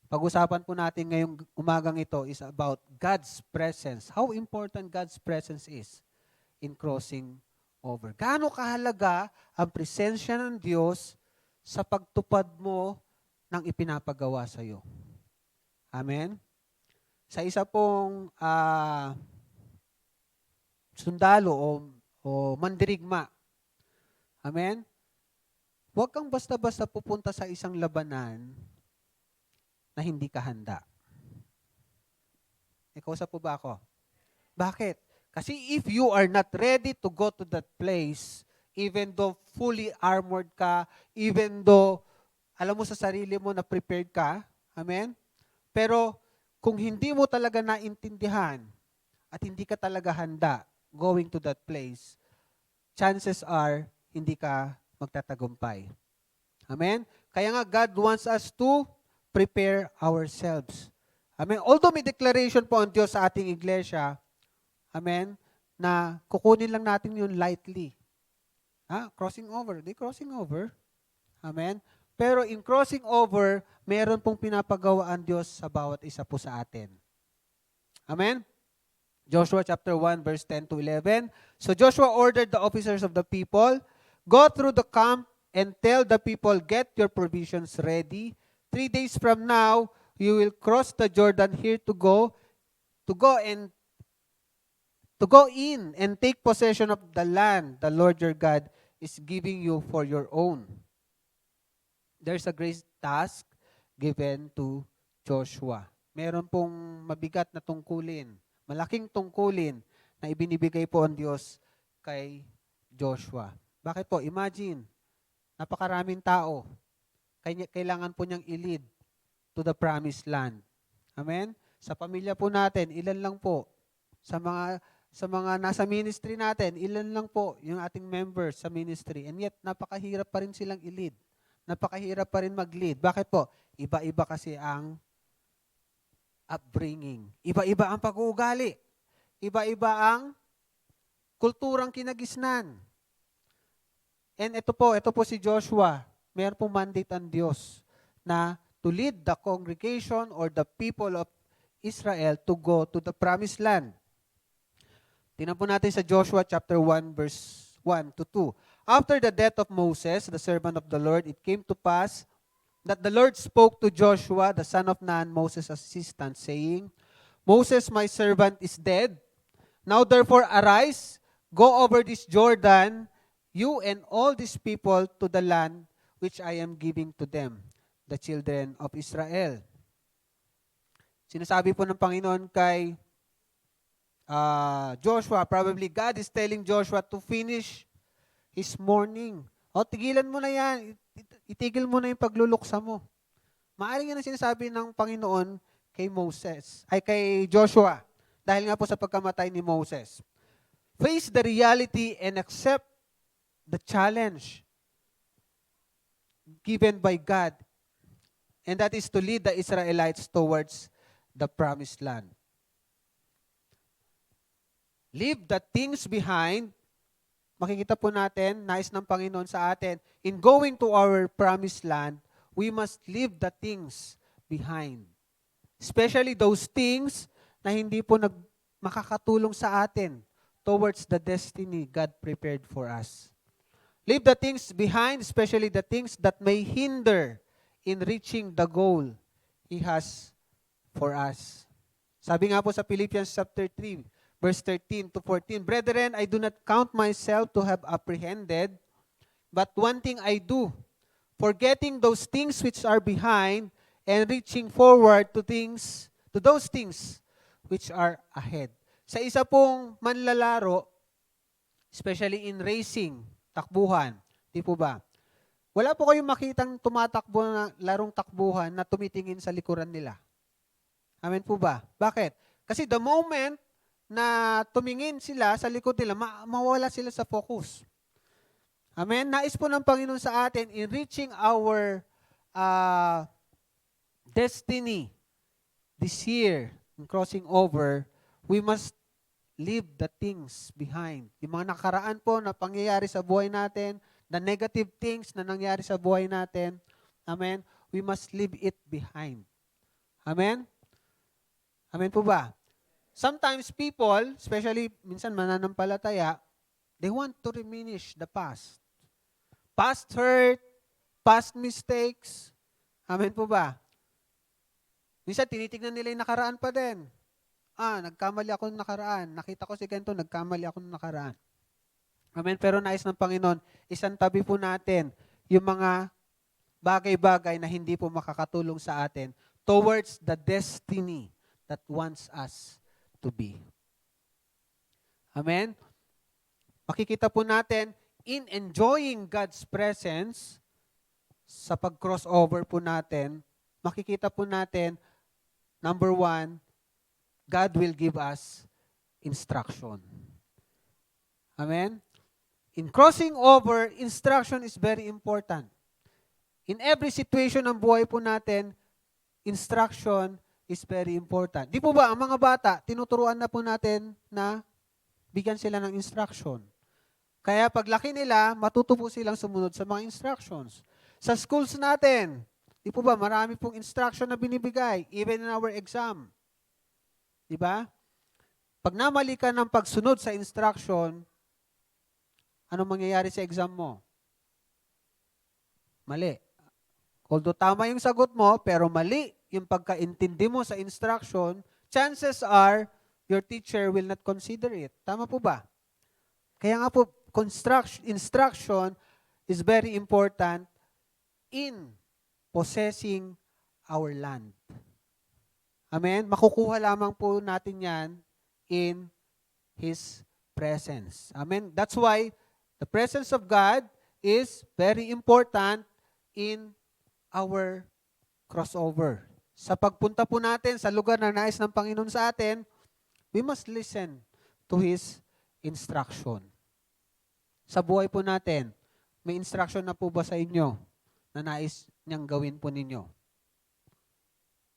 [SPEAKER 5] Pag-usapan po natin ngayong umagang ito is about God's presence. How important God's presence is in crossing over. Gaano kahalaga ang presensya ng Diyos sa pagtupad mo ng ipinapagawa sa iyo. Amen? Sa isa pong sundalo o mandirigma. Amen? Huwag kang basta-basta pupunta sa isang labanan na hindi ka handa. Ikausap po ba ako? Bakit? Kasi if you are not ready to go to that place, even though fully armored ka, even though alam mo sa sarili mo na prepared ka, amen? Pero kung hindi mo talaga naintindihan at hindi ka talaga handa going to that place, chances are, hindi ka magtatagumpay. Amen? Kaya nga, God wants us to prepare ourselves. Amen? Although may declaration po ang Diyos sa ating iglesia, amen, na kukunin lang natin yun lightly. Crossing over. Di crossing over. Amen? Pero in crossing over, meron pong pinapagawa ang Diyos sa bawat isa po sa atin. Amen? Joshua chapter 1 verse 10 to 11. So Joshua ordered the officers of the people, go through the camp and tell the people, get your provisions ready. 3 days from now, you will cross the Jordan here to go in and take possession of the land the Lord your God is giving you for your own. There's a great task given to Joshua. Meron pong mabigat na tungkulin, malaking tungkulin na ibinibigay po ang Diyos kay Joshua. Bakit po? Imagine, napakaraming tao. Kailangan po niyang i-lead to the promised land. Amen? Sa pamilya po natin, ilan lang po. Sa mga nasa ministry natin, ilan lang po yung ating members sa ministry. And yet, napakahirap pa rin silang i-lead. Napakahirap pa rin mag-lead. Bakit po? Iba-iba kasi ang upbringing. Iba-iba ang pag-uugali. Iba-iba ang kulturang kinagisnan. And ito po si Joshua. Mayroon pong mandate ang Diyos na to lead the congregation or the people of Israel to go to the promised land. Tingnan po natin sa Joshua chapter 1 verse 1 to 2. After the death of Moses, the servant of the Lord, it came to pass that the Lord spoke to Joshua, the son of Nun, Moses' assistant, saying, Moses, my servant, is dead. Now therefore arise, go over this Jordan, you and all these people, to the land which I am giving to them, the children of Israel. Sinasabi po ng Panginoon kay Joshua, probably God is telling Joshua to finish his mourning. Tigilan mo na yan. Itigil mo na yung pagluluksa mo. Maaring yan ang sinasabi ng Panginoon kay Joshua. Dahil nga po sa pagkamatay ni Moses. Face the reality and accept the challenge given by God. And that is to lead the Israelites towards the promised land. Leave the things behind. Makikita po natin, nais ng Panginoon sa atin, in going to our promised land, we must leave the things behind. Especially those things na hindi po makakatulong sa atin towards the destiny God prepared for us. Leave the things behind, especially the things that may hinder in reaching the goal He has for us. Sabi nga po sa Philippians chapter 3, verse 13 to 14, Brethren, I do not count myself to have apprehended, but one thing I do, forgetting those things which are behind and reaching forward to those things which are ahead. Sa isa pong manlalaro, especially in racing, takbuhan, di po ba? Wala po kayong makitang tumatakbo na larong takbuhan na tumitingin sa likuran nila. Amen po ba? Bakit? Kasi the moment na tumingin sila sa likod nila, mawala sila sa focus. Amen? Nais po ng Panginoon sa atin in reaching our destiny this year, in crossing over, we must leave the things behind. Yung mga nakaraan po na pangyayari sa buhay natin, the negative things na nangyari sa buhay natin, amen, we must leave it behind. Amen? Amen po ba? Sometimes people, especially minsan mananampalataya, they want to diminish the past. Past hurt, past mistakes. Amen po ba? Minsan tinitignan nila yung nakaraan pa din. Nagkamali ako ng nakaraan. Nakita ko si ganito, nagkamali ako ng nakaraan. Amen. Pero nais ng Panginoon, isantabi po natin yung mga bagay-bagay na hindi po makakatulong sa atin towards the destiny that wants us to be. Amen? Makikita po natin, in enjoying God's presence, sa pag-crossover po natin, makikita po natin, number 1, God will give us instruction. Amen? In crossing over, instruction is very important. In every situation ng buhay po natin, instruction is very important. Di po ba, ang mga bata, tinuturuan na po natin na bigyan sila ng instruction. Kaya paglaki nila, matuto po silang sumunod sa mga instructions. Sa schools natin, di po ba, marami pong instruction na binibigay, even in our exam. Di ba? Pag namali ka ng pagsunod sa instruction, anong mangyayari sa exam mo? Mali. Although tama yung sagot mo, pero mali yung pagkaintindi mo sa instruction, chances are, your teacher will not consider it. Tama po ba? Kaya nga po, instruction is very important in possessing our land. Amen? Makukuha lamang po natin yan in His presence. Amen? That's why the presence of God is very important in our crossover. Sa pagpunta po natin sa lugar na nais ng Panginoon sa atin, we must listen to His instruction. Sa buhay po natin, may instruction na po ba sa inyo na nais niyang gawin po ninyo?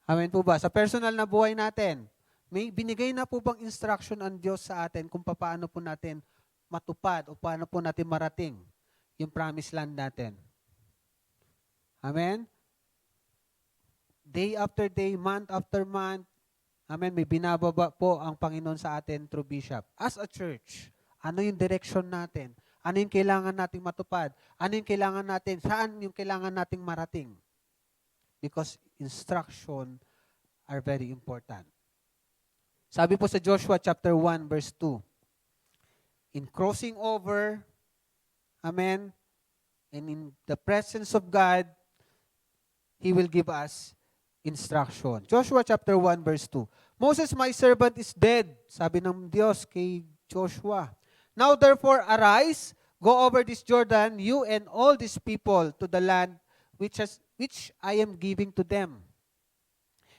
[SPEAKER 5] Amen po ba? Sa personal na buhay natin, may binigay na po bang instruction ang Diyos sa atin kung paano po natin matupad o paano po natin marating yung promised land natin? Amen? Day after day, month after month, amen, may binababa po ang Panginoon sa atin through Bishop. As a church, ano yung direction natin? Ano yung kailangan nating matupad? Ano yung kailangan natin? Saan yung kailangan nating marating? Because instruction are very important. Sabi po sa Joshua chapter 1 verse 2, in crossing over, amen, and in the presence of God, He will give us instruction. Joshua chapter 1 verse 2. Moses, my servant, is dead. Sabi ng Diyos kay Joshua. Now therefore arise, go over this Jordan, you and all these people, to the land which I am giving to them.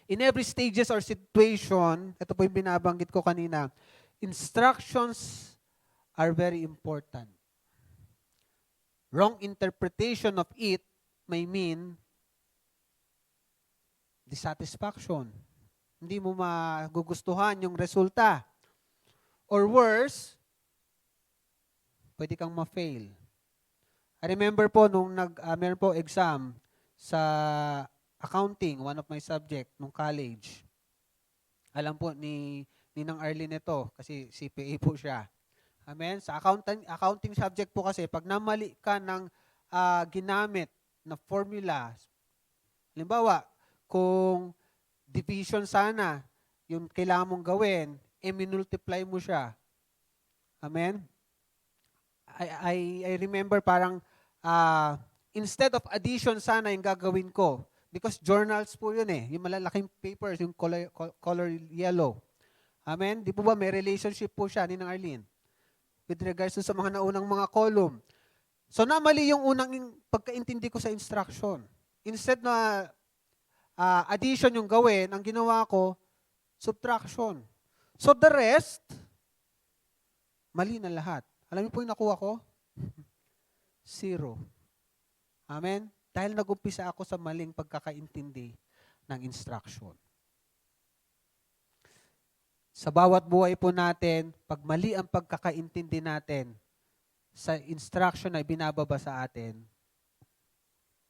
[SPEAKER 5] In every stages or situation, ito po yung binabanggit ko kanina, instructions are very important. Wrong interpretation of it may mean dissatisfaction. Hindi mo magugustuhan yung resulta. Or worse, pwede kang ma-fail. I remember po nung meron po exam sa accounting, one of my subject nung college. Alam po ni Ninang Arlene ito kasi CPA po siya. Amen? Sa accounting subject po kasi, pag namali ka ng ginamit na formula, halimbawa, kung division sana, yung kailangan mong gawin, minultiply mo siya. Amen? I remember parang, instead of addition sana yung gagawin ko, because journals po yun yung malalaking papers, yung color yellow. Amen? Di po ba may relationship po siya, Ninang Arlene? With regards to sa mga naunang mga column. So namali yung unang pagkaintindi ko sa instruction. Instead na addition yung gawin, ang ginawa ko, subtraction. So the rest, mali na lahat. Alam niyo po yung nakuha ko? 0. Amen? Dahil nag-umpisa ako sa maling pagkakaintindi ng instruction. Sa bawat buhay po natin, pag mali ang pagkakaintindi natin sa instruction na binababa sa atin,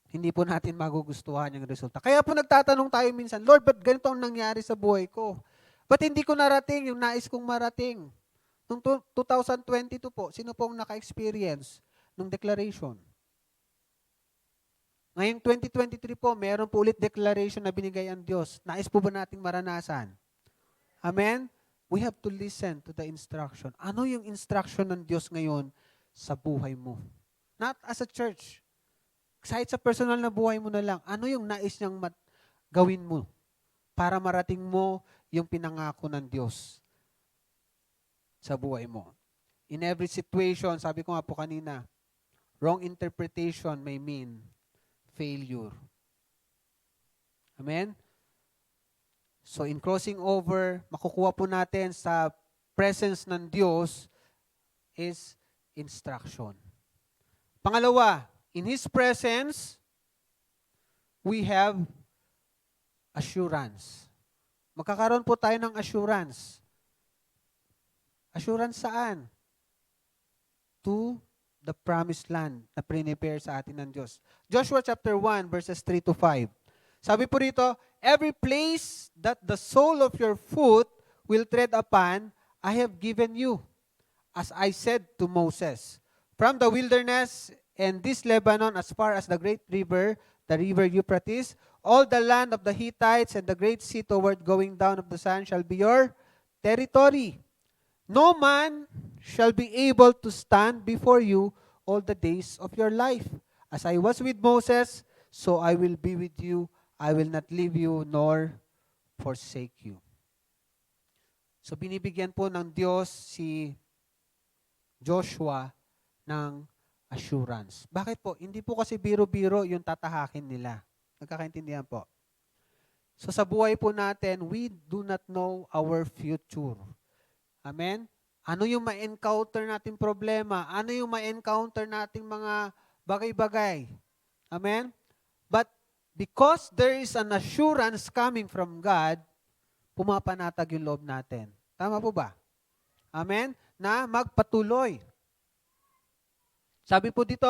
[SPEAKER 5] hindi po natin magugustuhan yung resulta. Kaya po nagtatanong tayo minsan, Lord, ba't ganito ang nangyari sa buhay ko? Ba't hindi ko narating yung nais kong marating? Noong 2022 po, sino pong naka-experience ng declaration? Ngayong 2023 po, meron po ulit declaration na binigay ang Diyos. Nais po ba nating maranasan? Amen? We have to listen to the instruction. Ano yung instruction ng Diyos ngayon sa buhay mo? Not as a church. Kahit sa personal na buhay mo na lang, ano yung nais niyang gawin mo para marating mo yung pinangako ng Diyos sa buhay mo? In every situation, sabi ko nga po kanina, wrong interpretation may mean failure. Amen? So in crossing over, makukuha po natin sa presence ng Diyos is instruction. Pangalawa, in His presence, we have assurance. Magkakaroon po tayo ng assurance. Assurance saan? To the promised land na prepare sa atin ng Diyos. Joshua chapter 1 verses 3 to 5. Sabi po rito, every place that the sole of your foot will tread upon, I have given you, as I said to Moses. From the wilderness and this Lebanon as far as the great river, the river Euphrates, all the land of the Hittites and the great sea toward going down of the sun shall be your territory. No man shall be able to stand before you all the days of your life. As I was with Moses, so I will be with you. I will not leave you nor forsake you. So binibigyan po ng Diyos si Joshua ng assurance. Bakit po? Hindi po kasi biro-biro yung tatahakin nila. Nagkakaintindihan po. So sa buhay po natin, we do not know our future. Amen? Ano yung ma-encounter nating problema? Ano yung ma-encounter nating mga bagay-bagay? Amen? But because there is an assurance coming from God, pumapanatag yung loob natin. Tama po ba? Amen? Na magpatuloy. Sabi po dito,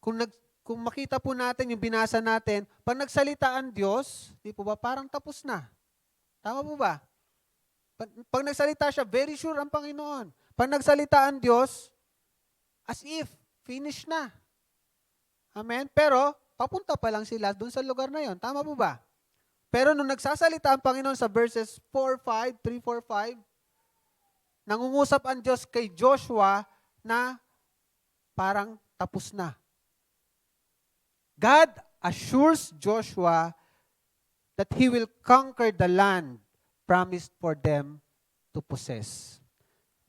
[SPEAKER 5] kung makita po natin yung binasa natin, pag nagsalita ang Diyos, di po ba, parang tapos na. Tama po ba? Pag nagsalita siya, very sure ang Panginoon. Pag nagsalita ang Diyos, as if, finish na. Amen? Pero, papunta pa lang sila dun sa lugar na yon. Tama po ba? Pero nung nagsasalita ang Panginoon sa verses 4, 5, nangungusap ang Diyos kay Joshua na parang tapos na. God assures Joshua that he will conquer the land promised for them to possess.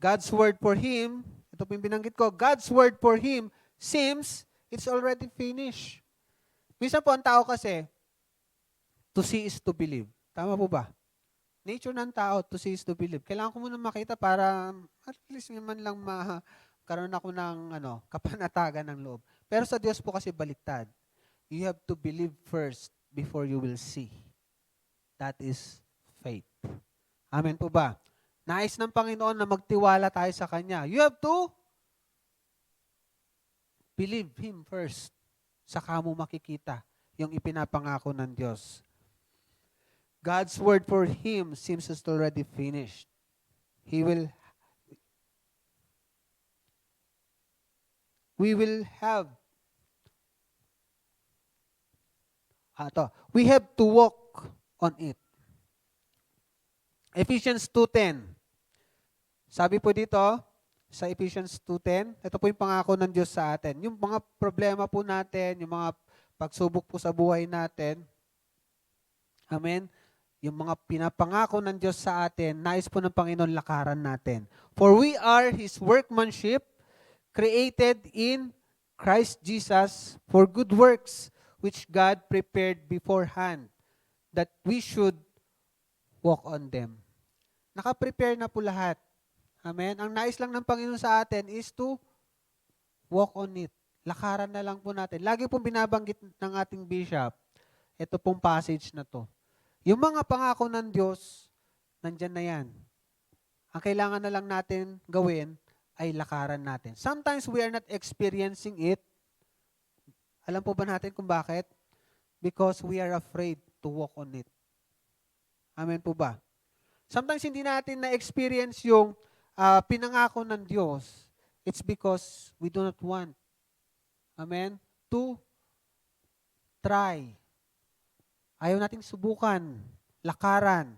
[SPEAKER 5] God's word for him, ito po yung binanggit ko, God's word for him seems it's already finished. Minsan po ang tao kasi, to see is to believe. Tama po ba? Nature ng tao, to see is to believe. Kailangan ko muna makita para at least naman lang karoon ako ng kapanatagan ng loob. Pero sa Diyos po kasi baliktad. You have to believe first before you will see. That is faith. Amen po ba? Nais ng Panginoon na magtiwala tayo sa Kanya. You have to believe Him first. Saka mo makikita yung ipinapangako ng Diyos. God's word for him seems it's already finished. We have to walk on it. Ephesians 2:10. Sabi po dito, sa Ephesians 2:10, ito po yung pangako ng Diyos sa atin. Yung mga problema po natin, yung mga pagsubok po sa buhay natin, amen, yung mga pinapangako ng Diyos sa atin, nais po ng Panginoon lakaran natin. For we are His workmanship, created in Christ Jesus for good works, which God prepared beforehand, that we should walk on them. Naka-prepare na po lahat. Amen? Ang nais lang ng Panginoon sa atin is to walk on it. Lakaran na lang po natin. Lagi pong binabanggit ng ating bishop, ito pong passage na to. Yung mga pangako ng Diyos, nandyan na yan. Ang kailangan na lang natin gawin ay lakaran natin. Sometimes we are not experiencing it. Alam po ba natin kung bakit? Because we are afraid to walk on it. Amen po ba? Sometimes hindi natin na-experience yung pinangako ng Diyos. It's because we do not want, amen, to try. Ayaw nating subukan, lakaran,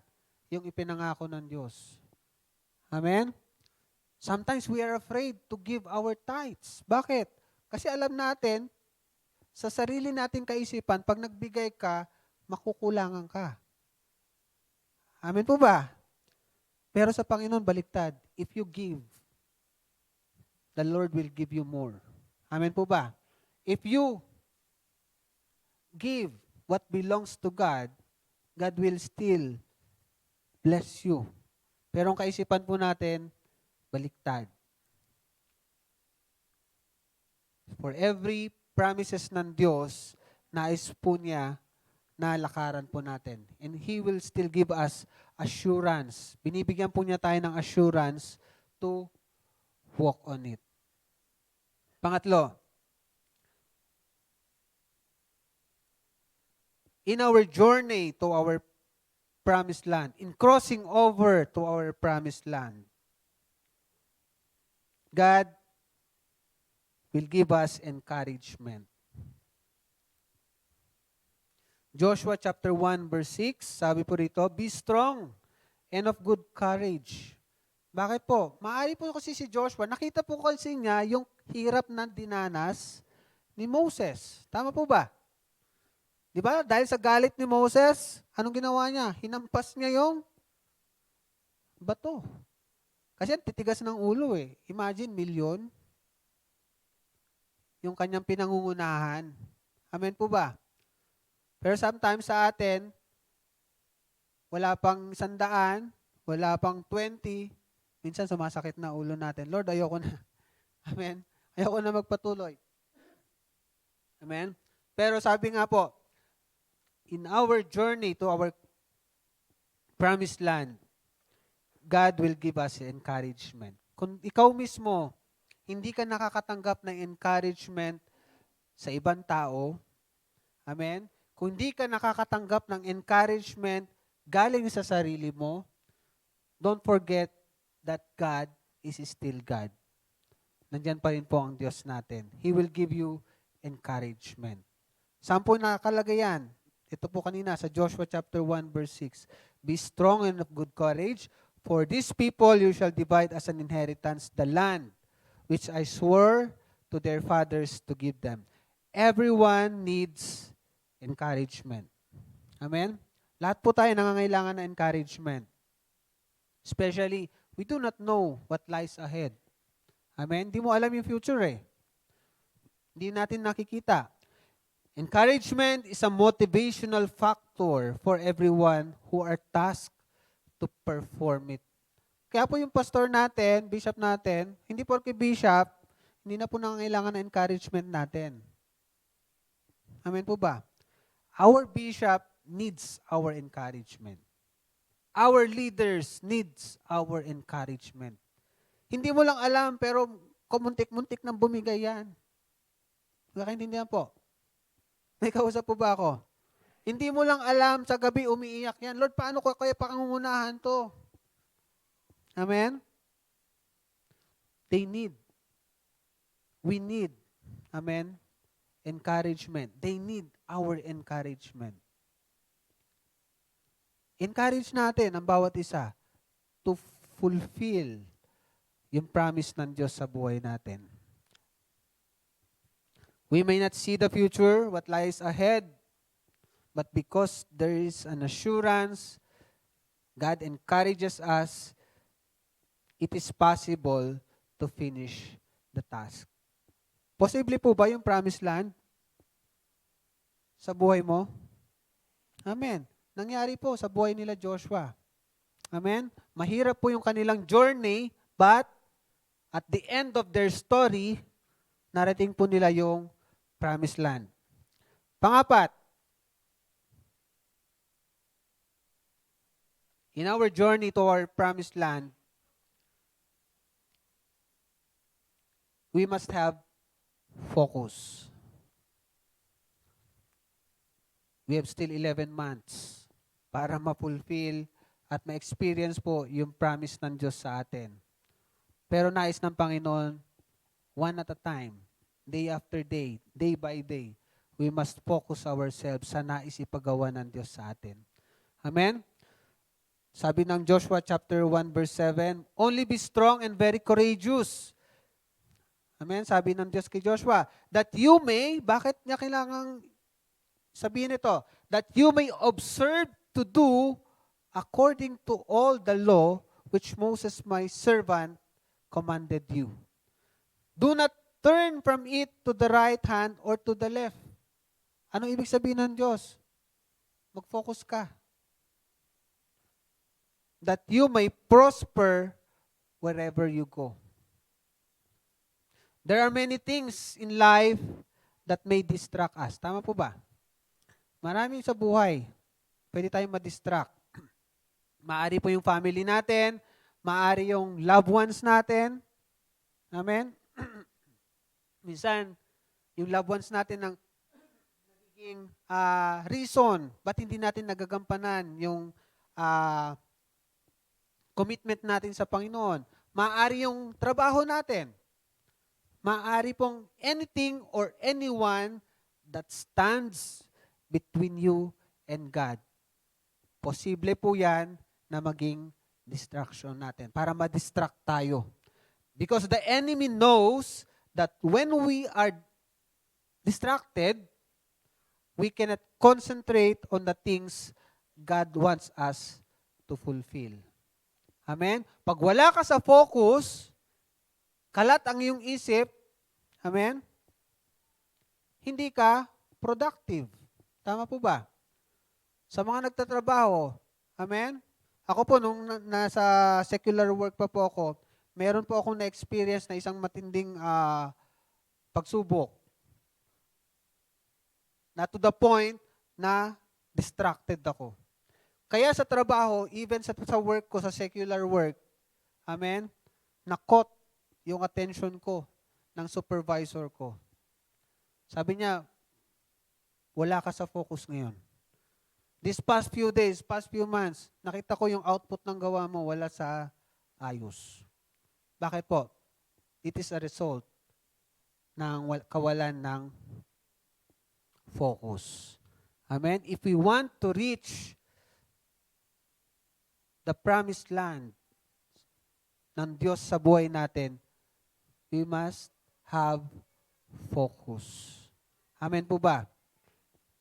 [SPEAKER 5] yung ipinangako ng Diyos. Amen? Sometimes we are afraid to give our tithes. Bakit? Kasi alam natin, sa sarili nating kaisipan, pag nagbigay ka, makukulangan ka. Amen po ba? Pero sa Panginoon, baliktad. If you give, the Lord will give you more. Amen po ba? If you give what belongs to God, God will still bless you. Pero ang kaisipan po natin, baliktad. For every promises ng Diyos, nais po niya na lakaran po natin. And He will still give us assurance. Binibigyan po niya tayo ng assurance to walk on it. Pangatlo, in our journey to our promised land, in crossing over to our promised land, God will give us encouragement. Joshua chapter 1 verse 6, sabi po rito, be strong and of good courage. Bakit po? Maari po kasi si Joshua, nakita po kasi niya yung hirap na dinanas ni Moses. Tama po ba? Di ba? Dahil sa galit ni Moses, anong ginawa niya? Hinampas niya yung bato. Kasi titigas ng ulo eh. Imagine, milyon yung kanyang pinangungunahan. Amen po ba? Pero sometimes sa atin, wala pang 100, wala pang 20, minsan sumasakit na ulo natin. Lord, ayoko na. Amen? Ayoko na magpatuloy. Amen? Pero sabi nga po, in our journey to our promised land, God will give us encouragement. Kung ikaw mismo, hindi ka nakakatanggap ng encouragement sa ibang tao, amen? Kung hindi ka nakakatanggap ng encouragement galing sa sarili mo, don't forget that God is still God. Nandyan pa rin po ang Diyos natin. He will give you encouragement. Saan po nakalagay yan? Ito po kanina sa Joshua chapter 1 verse 6. Be strong and of good courage, for these people you shall divide as an inheritance the land which I swore to their fathers to give them. Everyone needs encouragement. Amen? Lahat po tayo nangangailangan ng encouragement. Especially, we do not know what lies ahead. Amen? Di mo alam yung future eh. Hindi natin nakikita. Encouragement is a motivational factor for everyone who are tasked to perform it. Kaya po yung pastor natin, bishop natin, hindi porke bishop, hindi na po nangangailangan ng encouragement natin. Amen po ba? Our bishop needs our encouragement. Our leaders needs our encouragement. Hindi mo lang alam, pero kumuntik-muntik nang bumigay yan. Nakaintindihan po? May kausap po ba ako? Hindi mo lang alam, sa gabi umiiyak yan. Lord, paano ko kaya pakangungunahan to? Amen? We need, amen, encouragement. They need our encouragement. Encourage natin ang bawat isa to fulfill yung promise ng Diyos sa buhay natin. We may not see the future, what lies ahead, but because there is an assurance, God encourages us, it is possible to finish the task. Posible po ba yung promised land sa buhay mo? Amen. Nangyari po sa buhay nila Joshua. Amen. Mahirap po yung kanilang journey, but at the end of their story, narating po nila yung promised land. Pangapat, in our journey to our promised land, we must have focus. We have still 11 months para ma-fulfill at ma-experience po yung promise ng Diyos sa atin. Pero nais ng Panginoon, one at a time, day after day, day by day, we must focus ourselves sa nais ipagawa ng Diyos sa atin. Amen? Sabi ng Joshua chapter 1 verse 7, only be strong and very courageous. Amen? Sabi ng Diyos kay Joshua, that you may, bakit niya kailangang sabihin ito? That you may observe to do according to all the law which Moses my servant commanded you. Do not turn from it to the right hand or to the left. Anong ibig sabihin ng Diyos? Mag-focus ka. That you may prosper wherever you go. There are many things in life that may distract us. Tama po ba? Marami sa buhay, pwede tayong ma-distract. Maari po yung family natin, maari yung loved ones natin. Amen? Minsan, yung loved ones natin ng nagiging reason ba't hindi natin nagagampanan yung commitment natin sa Panginoon. Maari yung trabaho natin. Maari pong anything or anyone that stands between you and God. Posible po yan na maging distraction natin para ma-distract tayo. Because the enemy knows that when we are distracted, we cannot concentrate on the things God wants us to fulfill. Amen? Pag wala ka sa focus, kalat ang iyong isip, amen? Hindi ka productive. Tama po ba? Sa mga nagtatrabaho, amen? Ako po, nung nasa secular work pa po ako, meron po akong na-experience na isang matinding pagsubok. Na to the point na distracted ako. Kaya sa trabaho, even sa work ko, sa secular work, amen, na-caught yung attention ko ng supervisor ko. Sabi niya, wala ka sa focus ngayon. These past few days, past few months, nakita ko yung output ng gawa mo, wala sa ayos. Bakit po? It is a result ng kawalan ng focus. Amen? If we want to reach the promised land ng Diyos sa buhay natin, we must have focus. Amen po ba?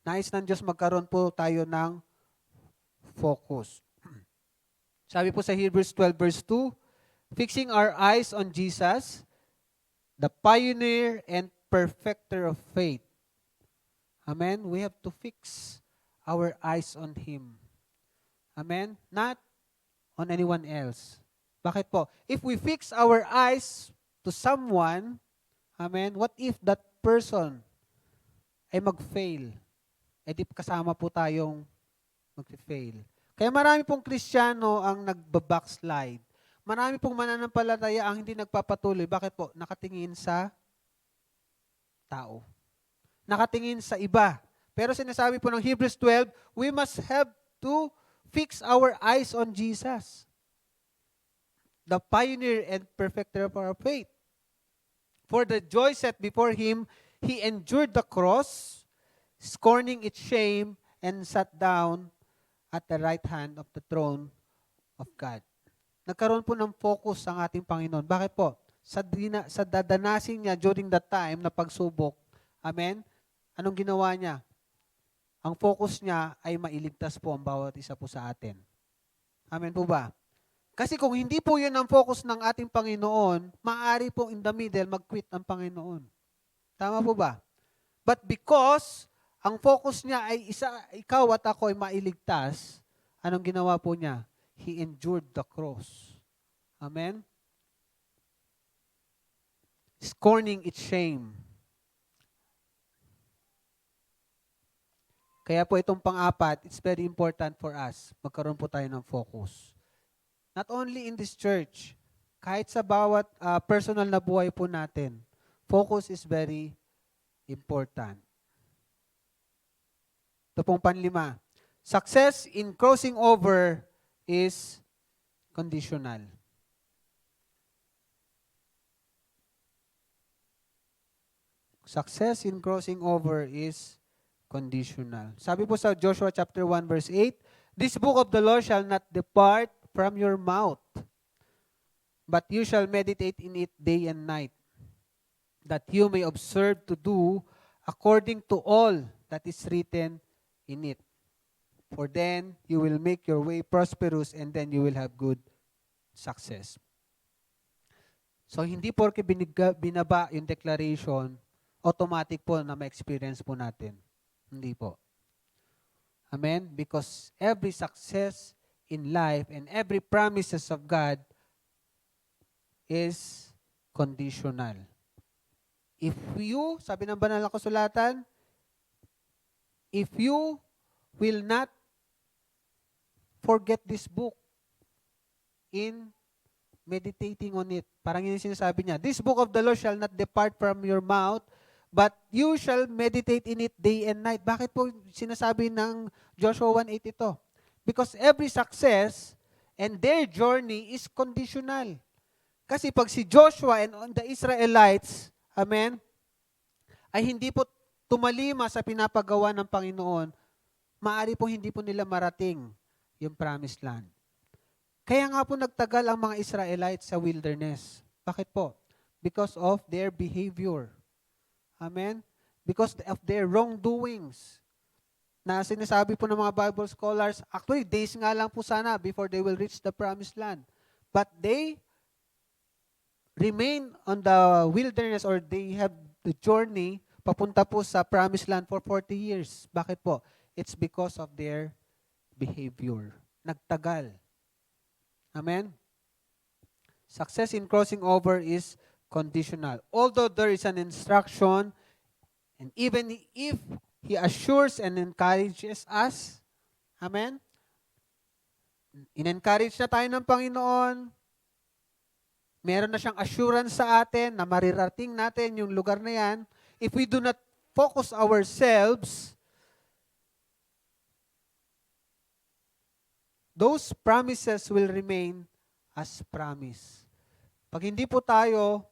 [SPEAKER 5] Nais ng Diyos magkaroon po tayo ng focus. Sabi po sa Hebrews 12 verse 2, fixing our eyes on Jesus, the pioneer and perfecter of faith. Amen? We have to fix our eyes on Him. Amen? Not on anyone else. Bakit po? If we fix our eyes to someone, amen, what if that person ay mag-fail? Eh di kasama po tayong mag-fail. Kaya marami pong Kristiyano ang nagbabackslide. Marami pong mananampalataya ang hindi nagpapatuloy. Bakit po? Nakatingin sa tao. Nakatingin sa iba. Pero sinasabi po ng Hebrews 12, we must have to fix our eyes on Jesus, the pioneer and perfecter of our faith. For the joy set before Him, He endured the cross, scorning its shame, and sat down at the right hand of the throne of God. Nagkaroon po ng focus ang ating Panginoon. Bakit po? Sa dadanasin niya during that time na pagsubok, amen, anong ginawa niya? Ang focus niya ay mailigtas po ang bawat isa po sa atin. Amen po ba? Kasi kung hindi po yun ang focus ng ating Panginoon, maaari po in the middle mag-quit ang Panginoon. Tama po ba? But because ang focus niya ay ikaw at ako ay mailigtas, anong ginawa po niya? He endured the cross. Amen? Scorning its shame. Kaya po itong pang-apat, it's very important for us. Magkaroon po tayo ng focus. Not only in this church, kahit sa bawat personal na buhay po natin, focus is very important. Ito pong panlima. Success in crossing over is conditional. Success in crossing over is conditional. Sabi po sa Joshua chapter 1 verse 8, this book of the law shall not depart from your mouth, but you shall meditate in it day and night, that you may observe to do according to all that is written in it. For then you will make your way prosperous, and then you will have good success. So hindi porke binaba yung declaration, automatic po na ma-experience po natin. Hindi po. Amen? Because every success in life and every promises of God is conditional. If you, sabi ng banal na kasulatan, if you will not forget this book in meditating on it. Parang yun yung sinasabi niya, this book of the law shall not depart from your mouth, but you shall meditate in it day and night. Bakit po sinasabi ng Joshua 1:8 ito? Because every success and their journey is conditional. Kasi pag si Joshua and the Israelites, amen, ay hindi po tumalima sa pinapagawa ng Panginoon, maaari po hindi po nila marating yung promised land. Kaya nga po nagtagal ang mga Israelites sa wilderness. Bakit po? Because of their behavior. Amen? Because of their wrongdoings. Na sinasabi po ng mga Bible scholars, actually, days nga lang po sana before they will reach the promised land. But they remain on the wilderness or they have the journey papunta po sa promised land for 40 years. Bakit po? It's because of their behavior. Nagtagal. Amen? Success in crossing over is conditional. Although there is an instruction, and even if He assures and encourages us, amen? In-encourage na tayo ng Panginoon, meron na siyang assurance sa atin na marirating natin yung lugar na yan. If we do not focus ourselves, those promises will remain as promise. Pag hindi po tayo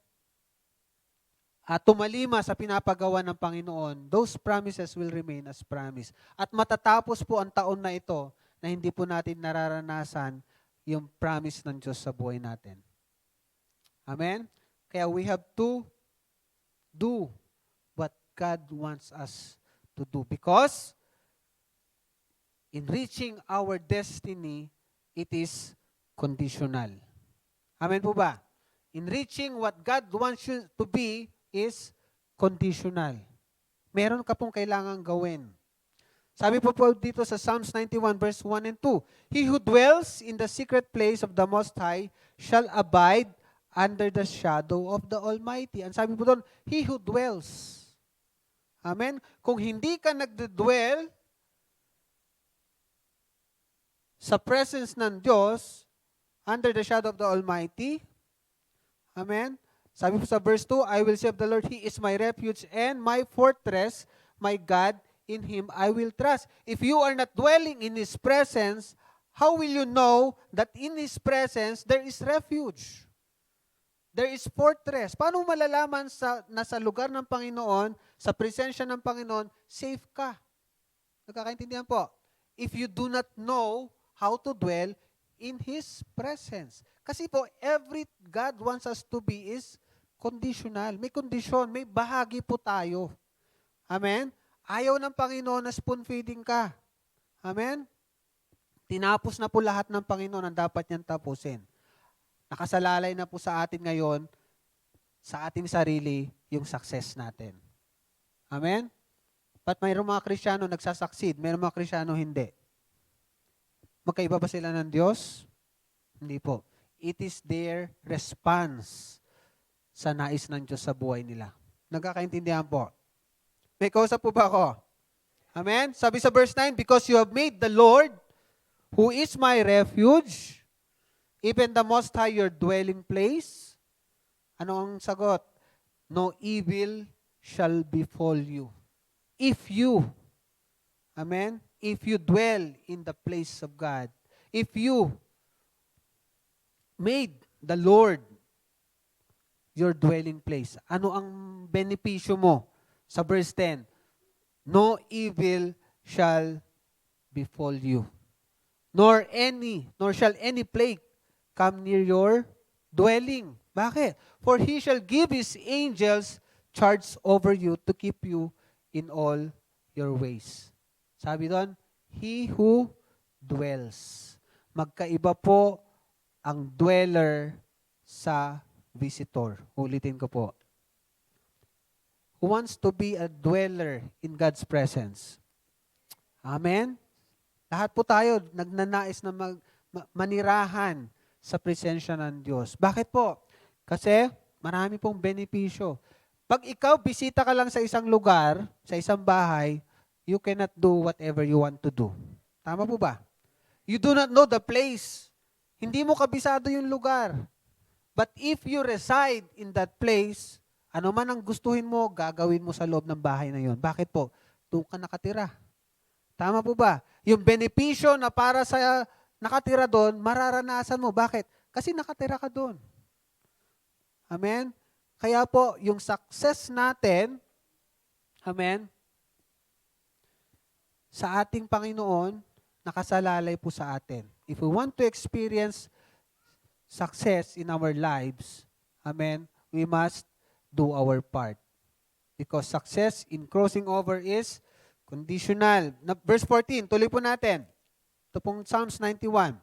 [SPEAKER 5] tumalima sa pinapagawa ng Panginoon, those promises will remain as promise. At matatapos po ang taon na ito na hindi po natin nararanasan yung promise ng Diyos sa buhay natin. Amen? Kaya we have to do what God wants us to do. Because in reaching our destiny, it is conditional. Amen po ba? In reaching what God wants you to be is conditional. Meron ka pong kailangang gawin. Sabi po dito sa Psalms 91 verse 1 and 2, He who dwells in the secret place of the Most High shall abide under the shadow of the Almighty. Ang sabi po doon, He who dwells. Amen? Kung hindi ka nagdedwell sa presence ng Diyos, under the shadow of the Almighty, amen? Sabi po sa verse 2, I will say of the Lord, He is my refuge and my fortress, my God, in Him I will trust. If you are not dwelling in His presence, how will you know that in His presence there is refuge? There is fortress. Paano malalaman nasa lugar ng Panginoon, sa presensya ng Panginoon, safe ka? Nagkakaintindihan po? If you do not know how to dwell in His presence. Kasi po, every God wants us to be is conditional. May condition, may bahagi po tayo. Amen? Ayaw ng Panginoon na spoon feeding ka. Amen? Tinapos na po lahat ng Panginoon ang dapat niyang tapusin. Nakasalalay na po sa atin ngayon, sa ating sarili, yung success natin. Amen? But mayroong mga Kristiyano nagsasucceed, mayroong mga Kristiyano hindi. Magkaiba ba sila ng Diyos? Hindi po. It is their response sa nais ng Diyos sa buhay nila. Nagkakaintindihan po. May kausap po ba ako? Amen? Sabi sa verse 9, because you have made the Lord, who is my refuge, even the Most High your dwelling place. Ano ang sagot? No evil shall befall you. If you, amen, if you dwell in the place of God, if you made the Lord your dwelling place, ano ang benepisyo mo? Sa verse 10, no evil shall befall you, nor shall any plague come near your dwelling. Bakit? For He shall give His angels charge over you to keep you in all your ways. Sabi doon, He who dwells. Magkaiba po ang dweller sa visitor. Ulitin ko po. Who wants to be a dweller in God's presence? Amen? Lahat po tayo nagnanais na manirahan sa presensya ng Diyos. Bakit po? Kasi marami pong benepisyo. Pag ikaw, bisita ka lang sa isang lugar, sa isang bahay, you cannot do whatever you want to do. Tama po ba? You do not know the place. Hindi mo kabisado yung lugar. But if you reside in that place, ano man ang gustuhin mo, gagawin mo sa loob ng bahay na yon. Bakit po? Doon ka nakatira. Tama po ba? Yung benepisyo na para sa nakatira doon, mararanasan mo. Bakit? Kasi nakatira ka doon. Amen? Kaya po, yung success natin, amen, sa ating Panginoon, nakasalalay po sa atin. If we want to experience success in our lives, amen, we must do our part. Because success in crossing over is conditional. Verse 14, tuloy po natin. Ito pong Psalms 91.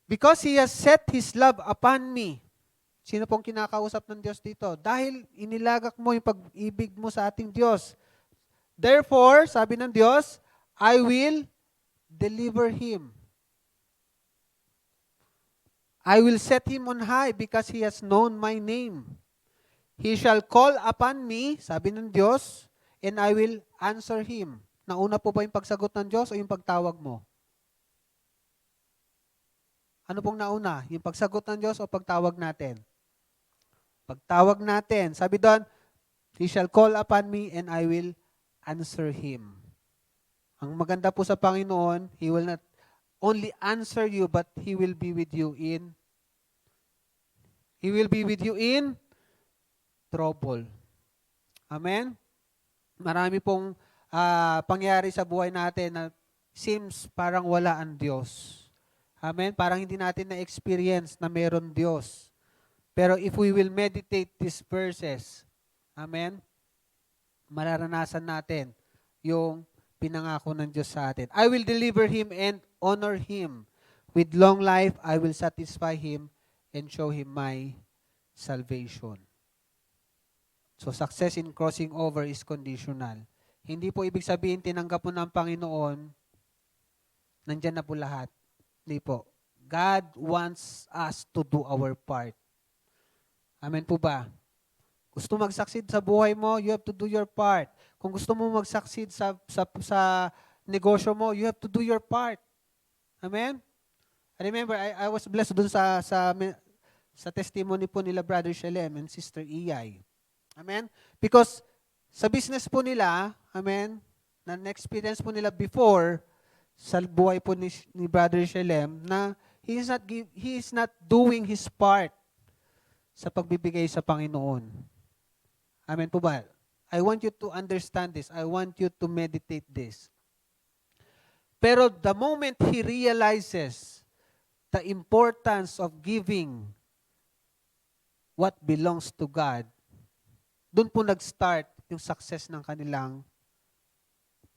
[SPEAKER 5] Because He has set His love upon me. Sino pong kinakausap ng Diyos dito? Dahil inilagak mo yung pag-ibig mo sa ating Diyos. Therefore, sabi ng Diyos, I will deliver him. I will set him on high because he has known my name. He shall call upon me, sabi ng Diyos, and I will answer him. Nauna po ba yung pagsagot ng Diyos o yung pagtawag mo? Ano pong nauna? Yung pagsagot ng Diyos o pagtawag natin? Pagtawag natin. Sabi doon, He shall call upon me and I will answer him. Ang maganda po sa Panginoon, He will not only answer you, but He will be with you in trouble. Amen? Marami pong pangyari sa buhay natin na seems parang wala ang Diyos. Amen? Parang hindi natin na-experience na meron Diyos. Pero if we will meditate these verses, amen, mararanasan natin yung pinangako ng Diyos sa atin. I will deliver him and honor him. With long life, I will satisfy him and show him my salvation. So success in crossing over is conditional. Hindi po ibig sabihin tinanggap mo ng Panginoon, nandyan na po lahat. Hindi po. God wants us to do our part. Amen po ba? Gusto mag-succeed sa buhay mo, you have to do your part. Kung gusto mo mag-succeed sa negosyo mo, you have to do your part. Amen? I remember, I was blessed dun sa testimony po nila Brother Shalem and Sister Iyay. Amen? Because sa business po nila, amen, na experience po nila before sa buhay po ni Brother Shalem na he is not doing his part sa pagbibigay sa Panginoon. Amen po ba? I want you to understand this. I want you to meditate this. Pero the moment he realizes the importance of giving what belongs to God, doon po nag-start yung success ng kanilang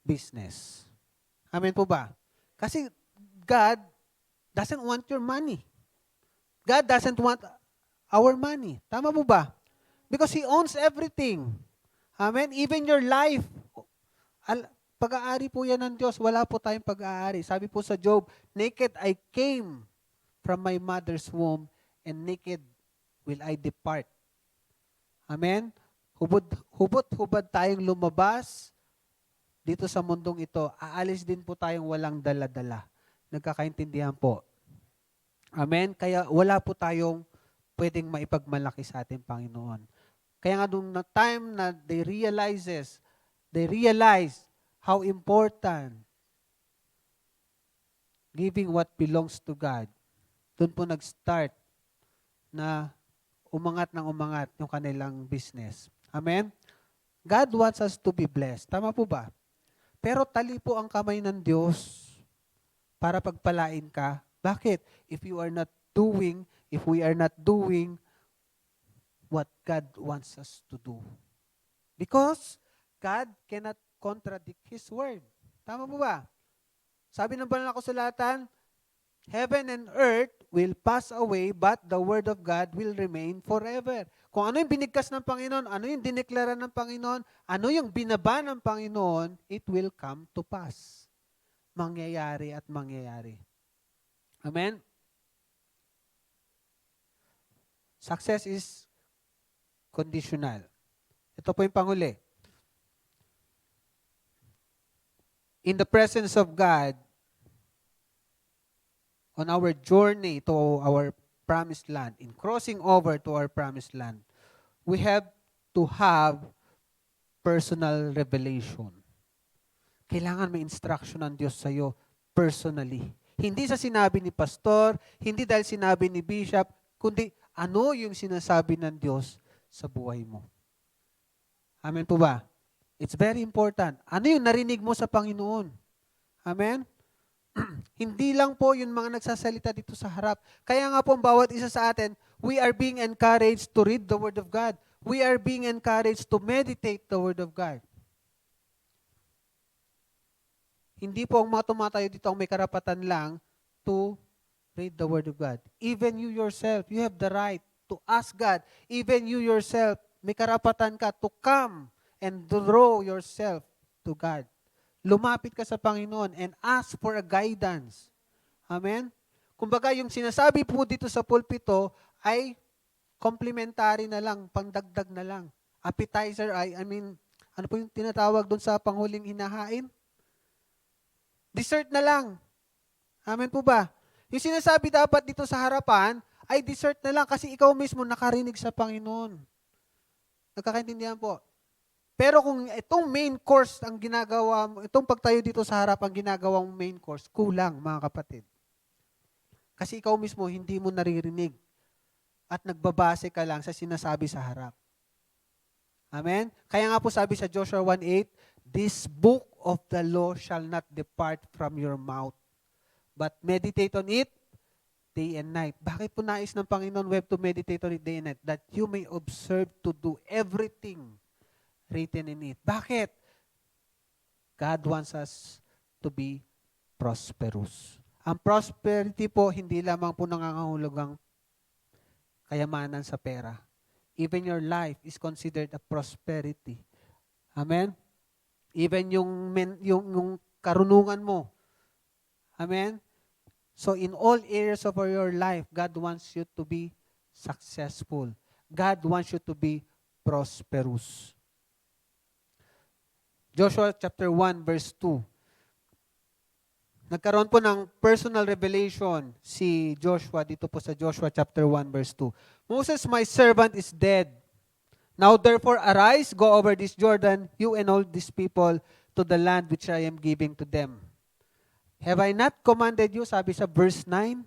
[SPEAKER 5] business. Amen po ba? Kasi God doesn't want your money. God doesn't want our money. Tama po ba? Because He owns everything. Amen? Even your life. Pag-aari po yan ng Diyos. Wala po tayong pag-aari. Sabi po sa Job, naked I came from my mother's womb and naked will I depart. Amen? Hubot-hubad tayong lumabas dito sa mundong ito. Aalis din po tayong walang dala-dala. Nagkakaintindihan po. Amen? Kaya wala po tayong pwedeng maipagmalaki sa ating Panginoon. Kaya nga nung time na they realize how important giving what belongs to God, doon po nag-start na umangat ng umangat yung kanilang business. Amen? God wants us to be blessed. Tama po ba? Pero tali po ang kamay ng Diyos para pagpalain ka. Bakit? If we are not doing what God wants us to do. Because God cannot contradict His word. Tama po ba? Sabi ng banal na kasulatan, heaven and earth will pass away, but the word of God will remain forever. Kung ano yung binigkas ng Panginoon, ano yung dineklara ng Panginoon, ano yung binaba ng Panginoon, it will come to pass. Mangyayari at mangyayari. Amen? Success is conditional. Ito po yung panghuli. In the presence of God, on our journey to our promised land, in crossing over to our promised land, we have to have personal revelation. Kailangan may instruction ng Diyos sa iyo personally. Hindi sa sinabi ni pastor, hindi dahil sinabi ni bishop, kundi ano yung sinasabi ng Diyos sa buhay mo. Amen po ba? It's very important. Ano yung narinig mo sa Panginoon? Amen? Hindi lang po yung mga nagsasalita dito sa harap. Kaya nga po ang bawat isa sa atin, we are being encouraged to read the Word of God. We are being encouraged to meditate the Word of God. Hindi po ang mga tumatayo dito ang may karapatan lang to read the Word of God. Even you yourself, you have the right to ask God. Even you yourself, may karapatan ka to come and draw yourself to God. Lumapit ka sa Panginoon and ask for a guidance. Amen? Kumbaga, yung sinasabi po dito sa pulpito ay complementary na lang, pangdagdag na lang. Appetizer ano po yung tinatawag doon sa panghuling hinahain? Dessert na lang. Amen po ba? Yung sinasabi dapat dito sa harapan ay dessert na lang kasi ikaw mismo nakarinig sa Panginoon. Nagkakaintindihan po. Pero kung itong main course ang ginagawa mo, itong pagtayo dito sa harap ang ginagawang main course, kulang mga kapatid. Kasi ikaw mismo hindi mo naririnig at nagbabase ka lang sa sinasabi sa harap. Amen? Kaya nga po sabi sa Joshua 1:8, this book of the law shall not depart from your mouth, but meditate on it day and night. Bakit po nais ng Panginoon we have to meditate on it day and night? That you may observe to do everything written in it. Bakit? God wants us to be prosperous. Ang prosperity po, hindi lamang po nangangahulugang kayamanan sa pera. Even your life is considered a prosperity. Amen? Even yung karunungan mo. Amen? So in all areas of your life, God wants you to be successful. God wants you to be prosperous. Joshua chapter 1 verse 2. Nagkaroon po ng personal revelation si Joshua dito po sa Joshua chapter 1 verse 2. Moses, my servant, is dead. Now therefore arise, go over this Jordan, you and all these people, to the land which I am giving to them. Have I not commanded you, sabi sa verse 9?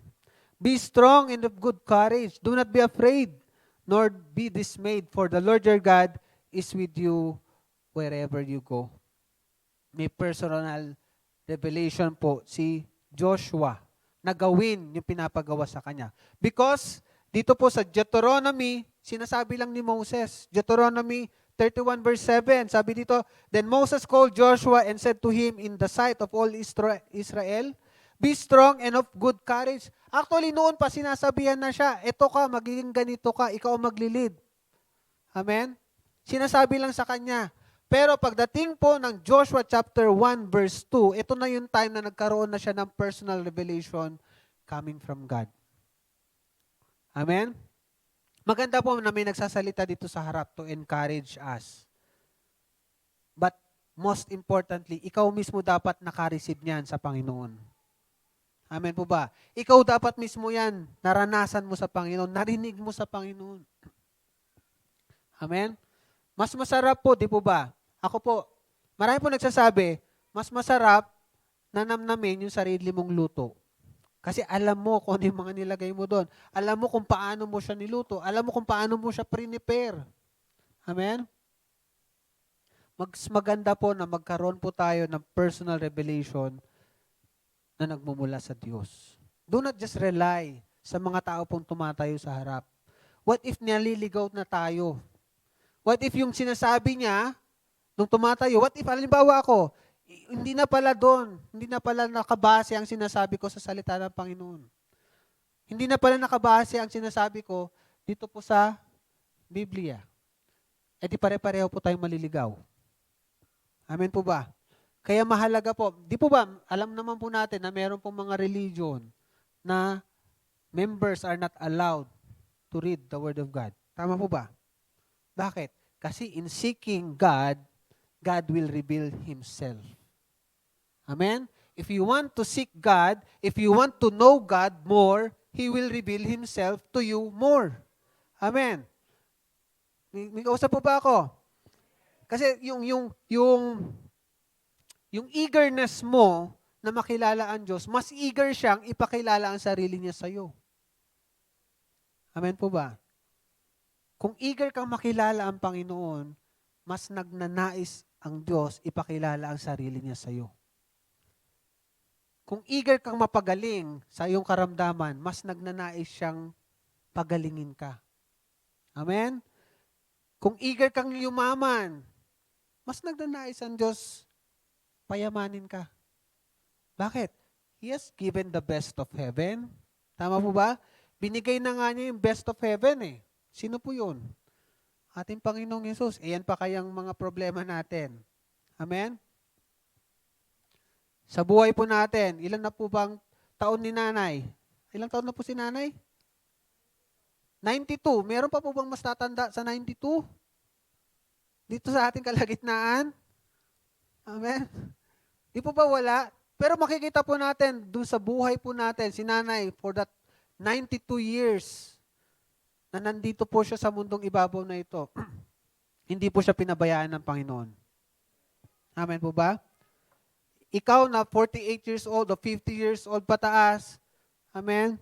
[SPEAKER 5] Be strong and of good courage. Do not be afraid, nor be dismayed, for the Lord your God is with you wherever you go. May personal revelation po si Joshua na gawin yung pinapagawa sa kanya. Because dito po sa Deuteronomy, sinasabi lang ni Moses, Deuteronomy 31 verse 7, sabi dito, then Moses called Joshua and said to him in the sight of all Israel, be strong and of good courage. Actually, noon pa sinasabihan na siya, eto ka, magiging ganito ka, ikaw ang maglilid. Amen? Sinasabi lang sa kanya. Pero pagdating po ng Joshua chapter 1 verse 2, ito na yung time na nagkaroon na siya ng personal revelation coming from God. Amen? Maganda po na may nagsasalita dito sa harap to encourage us. But most importantly, ikaw mismo dapat nakareceive niyan sa Panginoon. Amen po ba? Ikaw dapat mismo yan, naranasan mo sa Panginoon, narinig mo sa Panginoon. Amen? Mas masarap po, di po ba? Ako po, marami po nagsasabi, mas masarap na namnamin yung sarili mong luto. Kasi alam mo kung ano yung mga nilagay mo doon. Alam mo kung paano mo siya niluto. Alam mo kung paano mo siya prepare. Amen? Mas maganda po na magkaroon po tayo ng personal revelation na nagmumula sa Diyos. Do not just rely sa mga tao pong tumatayo sa harap. What if naliligaw na tayo? What if yung sinasabi niya, nung tumatayo, what if, halimbawa ako, hindi na pala doon, hindi na pala nakabase ang sinasabi ko sa salita ng Panginoon. Hindi na pala nakabase ang sinasabi ko dito po sa Biblia. E di pare-pareho po tayong maliligaw. Amen po ba? Kaya mahalaga po, di po ba, alam naman po natin na meron pong mga religion na members are not allowed to read the Word of God. Tama po ba? Bakit? Kasi in seeking God, God will reveal Himself. Amen? If you want to seek God, if you want to know God more, He will reveal Himself to you more. Amen? May kausap po ba ako? Kasi yung eagerness mo na makilala ang Diyos, mas eager siyang ipakilala ang sarili niya sa iyo. Amen po ba? Kung eager kang makilala ang Panginoon, mas nagnanais ang Diyos ipakilala ang sarili niya sa iyo. Kung eager kang mapagaling sa iyong karamdaman, mas nagnanais siyang pagalingin ka. Amen? Kung eager kang yumaman, mas nagnanais ang Diyos payamanin ka. Bakit? He has given the best of heaven. Tama po ba? Binigay na nga niya yung best of heaven eh. Sino po yun? Ating Panginoong Yesus. Ayan pa kayang mga problema natin. Amen? Sa buhay po natin, ilan na po bang taon ni nanay? Ilang taon na po si nanay? 92. Meron pa po bang mas tatanda sa 92? Dito sa ating kalagitnaan? Amen? Di po ba wala? Pero makikita po natin, dun sa buhay po natin, si nanay, for that 92 years, na nandito po siya sa mundong ibabaw na ito, hindi po siya pinabayaan ng Panginoon. Amen po ba? Ikaw na 48 years old o 50 years old pataas, amen?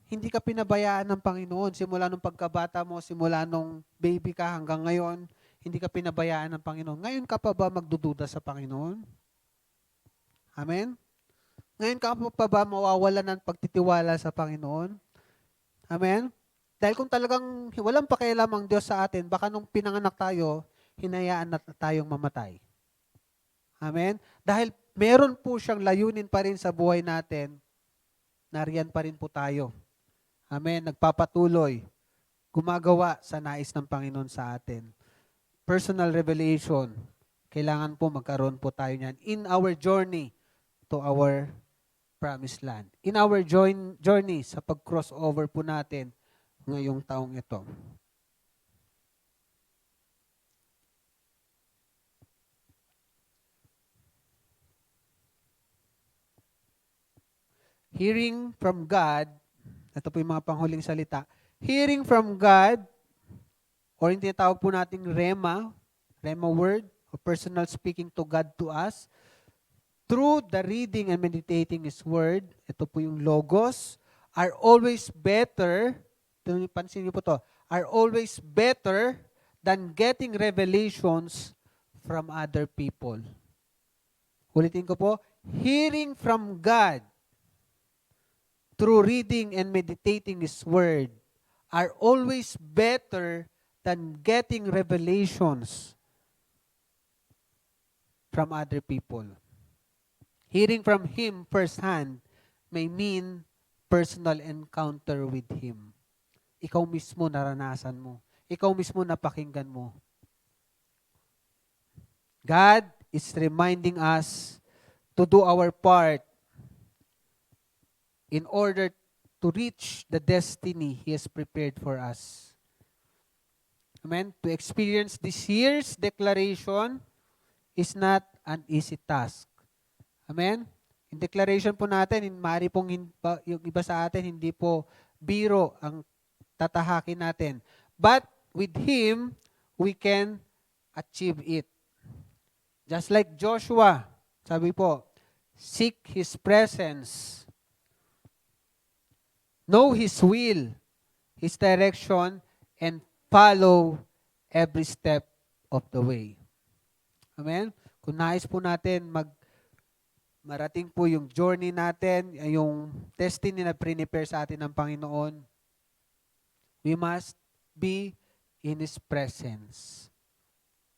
[SPEAKER 5] Hindi ka pinabayaan ng Panginoon. Simula nung pagkabata mo, simula nung baby ka hanggang ngayon, hindi ka pinabayaan ng Panginoon. Ngayon ka pa ba magdududa sa Panginoon? Amen? Ngayon ka pa ba mawawalan ng pagtitiwala sa Panginoon? Amen? Dahil kung talagang walang pakialam ang Diyos sa atin, baka nung pinanganak tayo, hinayaan na tayong mamatay. Amen? Dahil meron po siyang layunin pa rin sa buhay natin, nariyan pa rin po tayo. Amen? Nagpapatuloy, gumagawa sa nais ng Panginoon sa atin. Personal revelation, kailangan po magkaroon po tayo niyan in our journey to our promised land. In our journey sa pag-crossover po natin ngayong taong ito. Hearing from God, ito po yung mga panghuling salita, hearing from God, or yung tinatawag po nating Rema word, or personal speaking to God to us, through the reading and meditating His Word, ito po yung Logos, are always better, pansin niyo po to, are always better than getting revelations from other people. Ulitin ko po, hearing from God, through reading and meditating His Word, are always better than getting revelations from other people. Hearing from Him firsthand may mean personal encounter with Him. Ikaw mismo naranasan mo. Ikaw mismo napakinggan mo. God is reminding us to do our part in order to reach the destiny He has prepared for us. Amen? To experience this year's declaration is not an easy task. Amen? Yung declaration po natin, maaari pong yung iba sa atin, hindi po biro ang tatahakin natin. But with Him, we can achieve it. Just like Joshua, sabi po, seek His presence. Know His will, His direction, and follow every step of the way. Amen? Kung nais po natin marating po yung journey natin, yung destiny na prepare sa atin ng Panginoon, we must be in His presence.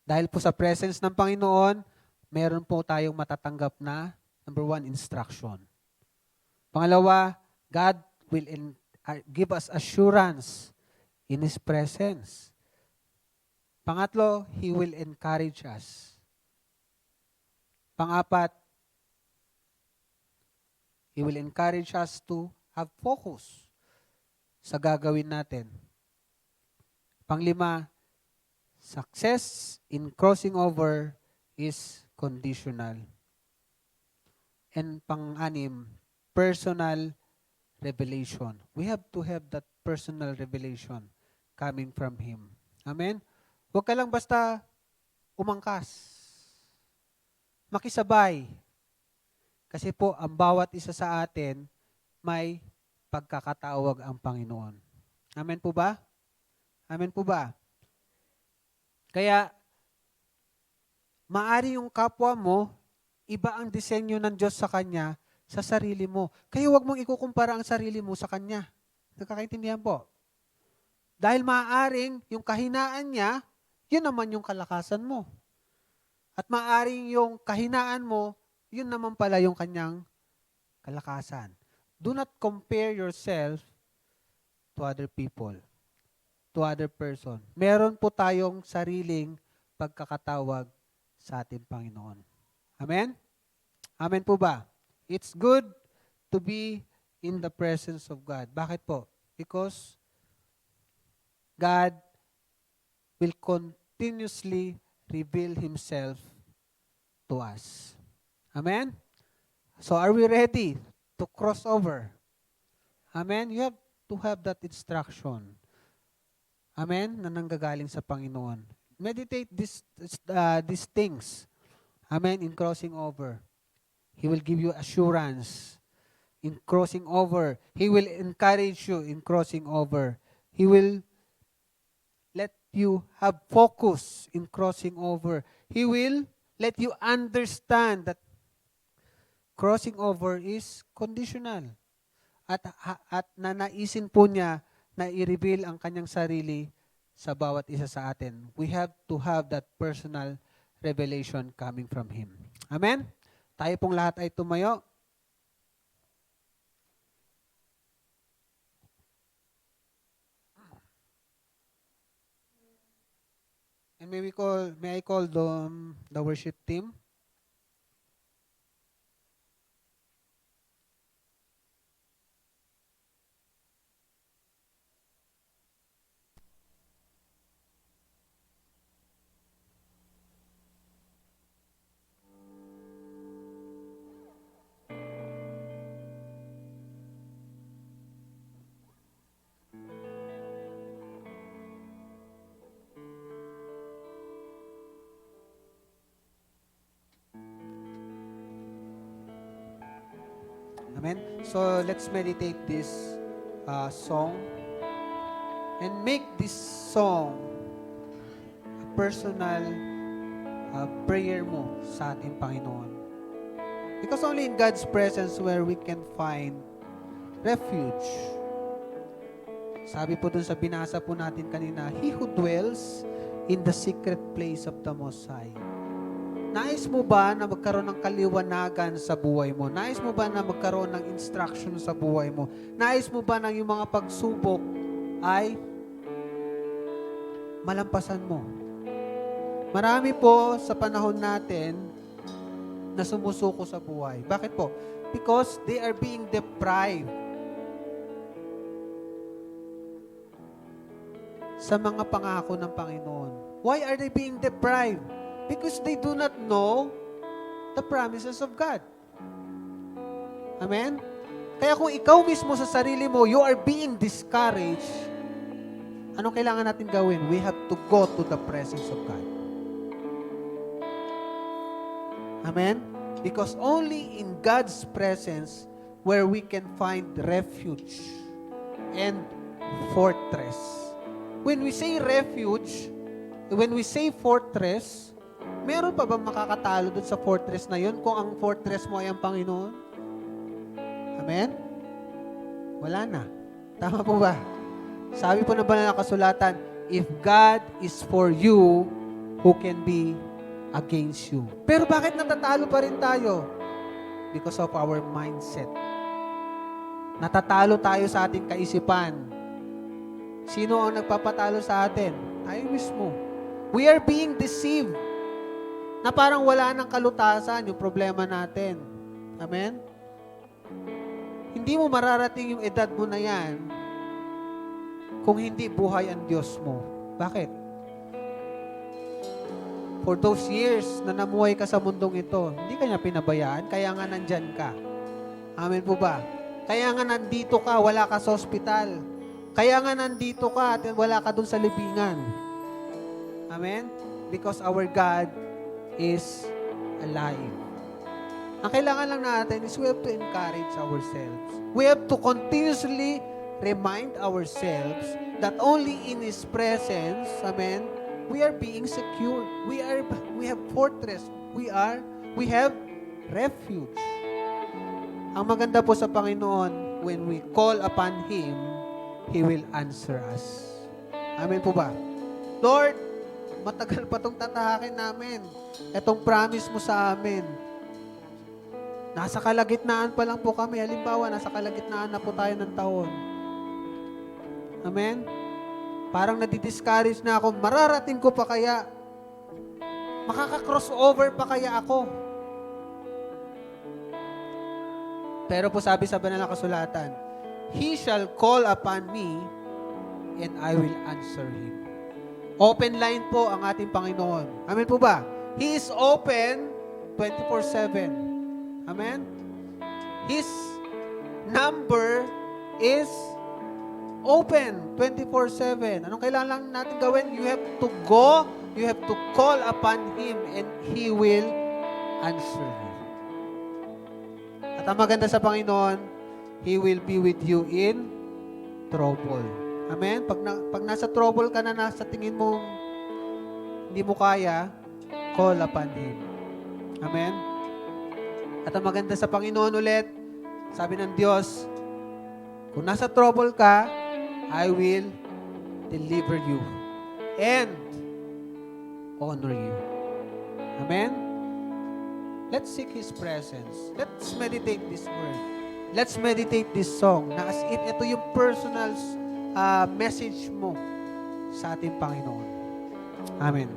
[SPEAKER 5] Dahil po sa presence ng Panginoon, meron po tayong matatanggap na, number 1, instruction. Pangalawa, God will give us assurance in His presence. Pangatlo, He will encourage us. Pangapat, He will encourage us to have focus sa gagawin natin. Panglima, success in crossing over is conditional. And pang-anim, personal revelation. We have to have that personal revelation coming from Him. Amen? Huwag ka lang basta umangkas. Makisabay. Kasi po, ang bawat isa sa atin, may pagkakatawag ang Panginoon. Amen po ba? Amen po ba? Kaya, maari yung kapwa mo, iba ang disenyo ng Diyos sa kanya, sa sarili mo. Kaya huwag mong ikukumpara ang sarili mo sa kanya. Nagkakaintindihan po? Dahil maaaring yung kahinaan niya, yun naman yung kalakasan mo. At maaaring yung kahinaan mo, yun naman pala yung kanyang kalakasan. Do not compare yourself to other people, to other person. Meron po tayong sariling pagkakatawag sa ating Panginoon. Amen? Amen po ba? It's good to be in the presence of God. Bakit po? Because God will continuously reveal Himself to us. Amen? So are we ready to cross over? Amen? You have to have that instruction. Amen? Na nanggagaling sa Panginoon. Meditate these things. Amen? In crossing over. He will give you assurance in crossing over. He will encourage you in crossing over. He will let you have focus in crossing over. He will let you understand that crossing over is conditional. At nanaisin po niya na i-reveal ang kanyang sarili sa bawat isa sa atin. We have to have that personal revelation coming from Him. Amen? Tayo pong lahat ay tumayo. And may I call the worship team? Amen? So, let's meditate this song and make this song a personal prayer mo sa ating Panginoon. Because only in God's presence where we can find refuge. Sabi po dun sa binasa po natin kanina, He who dwells in the secret place of the Most High. Nais mo ba na magkaroon ng kaliwanagan sa buhay mo? Nais mo ba na magkaroon ng instruction sa buhay mo? Nais mo ba na yung mga pagsubok ay malampasan mo? Marami po sa panahon natin na sumusuko sa buhay. Bakit po? Because they are being deprived sa mga pangako ng Panginoon. Why are they being deprived? Because they do not know the promises of God. Amen? Kaya kung ikaw mismo sa sarili mo, you are being discouraged, anong kailangan natin gawin? We have to go to the presence of God. Amen? Because only in God's presence where we can find refuge and fortress. When we say refuge, when we say fortress, meron pa ba makakatalo dun sa fortress na yun kung ang fortress mo ay ang Panginoon? Amen? Wala na. Tama po ba? Sabi po na banal na kasulatan, if God is for you, who can be against you? Pero bakit natatalo pa rin tayo? Because of our mindset. Natatalo tayo sa ating kaisipan. Sino ang nagpapatalo sa atin? Tayo mismo. We are being deceived na parang wala ng kalutasan yung problema natin. Amen? Hindi mo mararating yung edad mo na yan kung hindi buhay ang Diyos mo. Bakit? For those years na namuhay ka sa mundong ito, hindi ka niya pinabayaan, kaya nga nandyan ka. Amen po ba? Kaya nga nandito ka, wala ka sa ospital. Kaya nga nandito ka at wala ka dun sa libingan. Amen? Because our God is alive. Ang kailangan lang natin is we have to encourage ourselves. We have to continuously remind ourselves that only in His presence, amen, we are being secure. We have fortress. We have refuge. Ang maganda po sa Panginoon, when we call upon Him, He will answer us. Amen po ba? Lord, matagal pa itong tatahakin namin. Itong promise mo sa amin. Nasa kalagitnaan pa lang po kami. Halimbawa, nasa kalagitnaan na po tayo ng taon. Amen? Parang nadidiscourage na ako. Mararating ko pa kaya? Makaka-crossover pa kaya ako? Pero po sabi sa banal na kasulatan, He shall call upon me and I will answer him. Open line po ang ating Panginoon. Amen po ba? He is open 24/7. Amen? His number is open 24/7. Anong kailangan lang natin gawin? You have to go, you have to call upon Him and He will answer you. At ang maganda sa Panginoon, He will be with you in trouble. Amen? Pag nasa trouble ka na, nasa tingin mo hindi mo kaya, call upon Him. Amen? At ang maganda sa Panginoon ulit, sabi ng Diyos, kung nasa trouble ka, I will deliver you and honor you. Amen? Let's seek His presence. Let's meditate this word. Let's meditate this song na as if ito yung personal message mo sa ating Panginoon. Amen.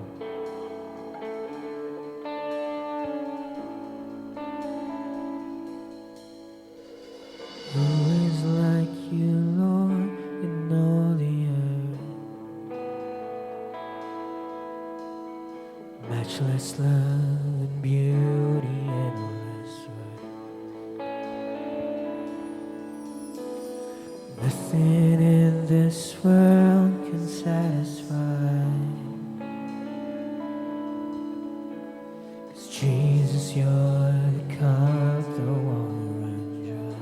[SPEAKER 4] Who is like you, Lord, in all the earth? Matchless love and beauty, endless worth. Nothing in this world can satisfy. 'Cause Jesus, you're the cup that won't run dry.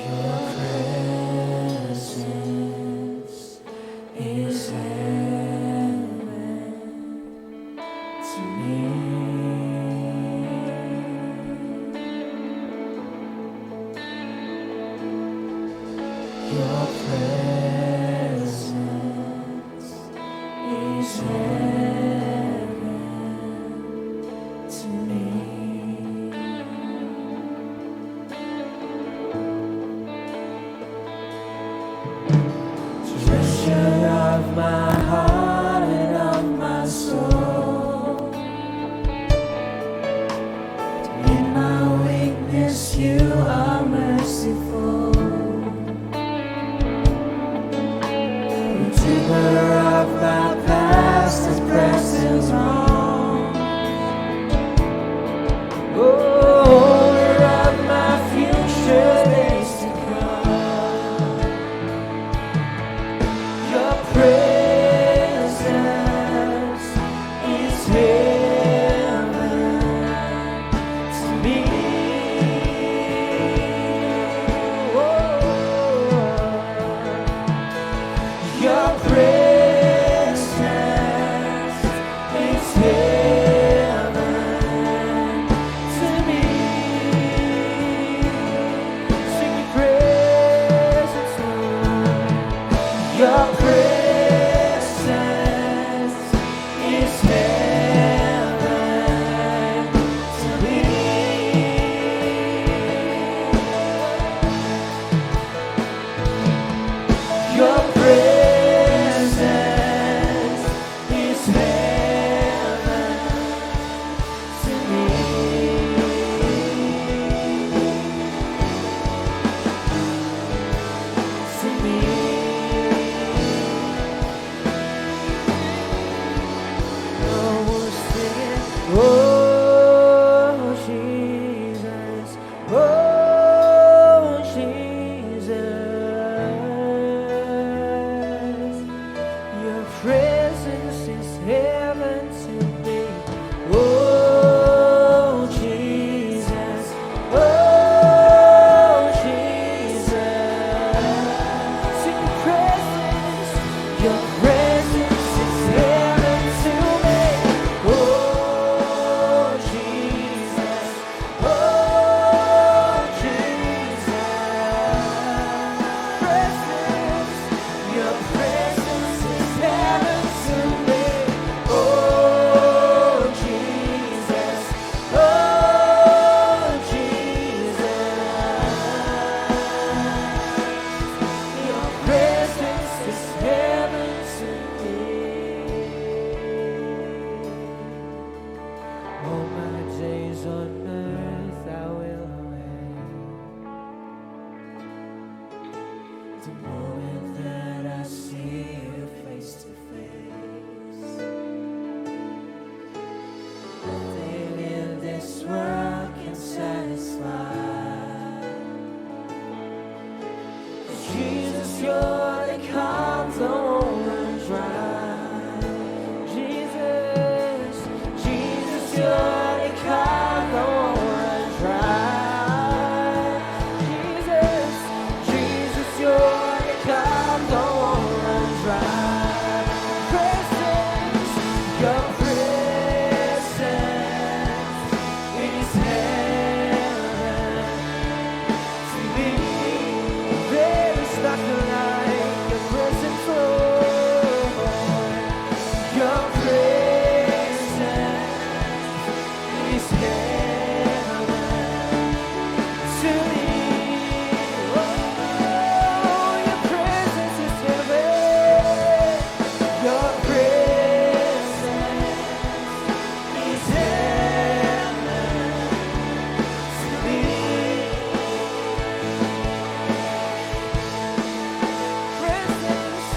[SPEAKER 4] Your presence is heaven to me. Your presence is heaven to me. Your presence is heaven to me. Oh, Jesus. Oh, Jesus. Presence. Your presence is heaven to me. Oh, Jesus. Oh, Jesus. Your presence is heaven to me. All my days on earth I will await the moment that I see you face to face. Nothing in this world can satisfy. Jesus, you're the calm the won't dry. Jesus, Jesus, you're the calm the won't dry. Jesus, Jesus, you're the calm the won't dry. Presence, your presence is heaven to me. There is nothing like your presence, Lord. Your presence is heaven to me. Oh, your presence is heaven. Your presence is heaven to me. Presence,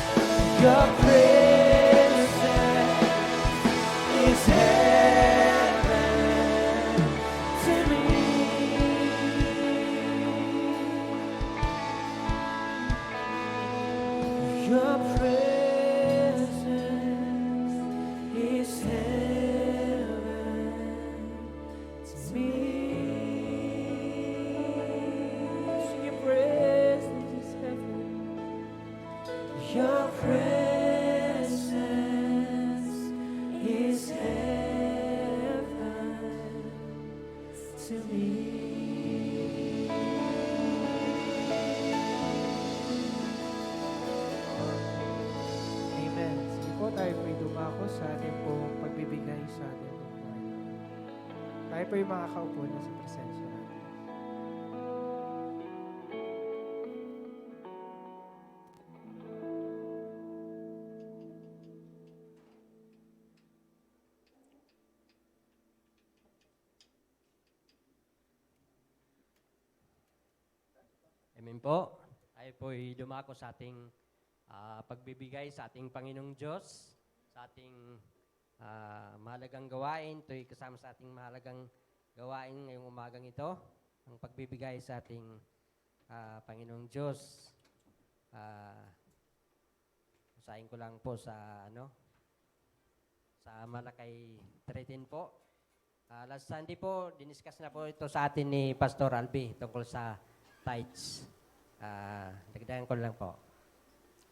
[SPEAKER 4] your presence is heaven to me. Your presence is heaven to me. Your presence is heaven. Your presence is heaven to me.
[SPEAKER 1] Amen. Sige po, tayo po'y dumako sa ating pong pagbibigay sa ating pong Panginoon. Tayo po'y makakaupo na sa presensya natin.
[SPEAKER 6] Amen po. Tayo po'y dumako sa ating pagbibigay sa ating Panginoong Diyos, sa ating mahalagang gawain. Ito'y kasama sa ating mahalagang gawain ngayong umagang ito, ang pagbibigay sa ating Panginoong Diyos. Basahin ko lang po sa Malakay 13 po. Last Sunday po, diniscuss na po ito sa atin ni Pastor Albi tungkol sa tithes. Dagdagan ko lang po.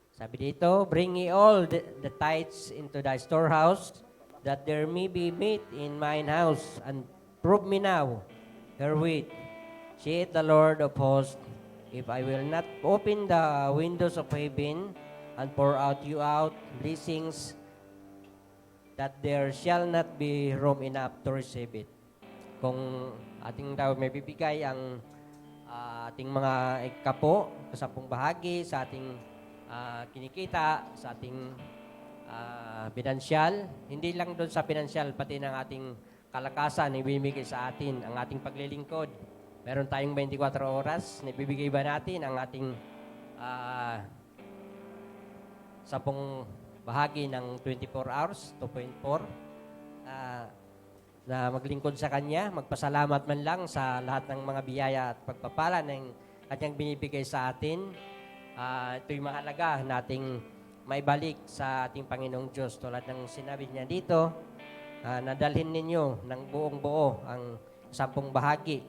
[SPEAKER 6] Sabi dito, bring ye all the tithes into thy storehouse, that there may be meat in mine house, and prove me now herewith, saith the Lord of hosts, if I will not open the windows of heaven and pour out you out blessings, that there shall not be room enough to receive it. Kung ating daw may bibigay ang ating mga kapo, kasampung bahagi sa ating kinikita, sa ating pinansyal, hindi lang doon sa pinansyal, pati ng ating kalakasan na ibibigay sa atin, ang ating paglilingkod. Meron tayong 24 oras, na ibibigay ba natin ang ating 10 bahagi ng 24 hours, 2.4, na maglingkod sa Kanya, magpasalamat man lang sa lahat ng mga biyaya at pagpapala ng Kanyang binibigay sa atin. Ito'y mahalaga nating maibalik sa ating Panginoong Diyos. Tulad ng sinabi niya dito, nadalhin ninyo ng buong buo ang 10 bahagi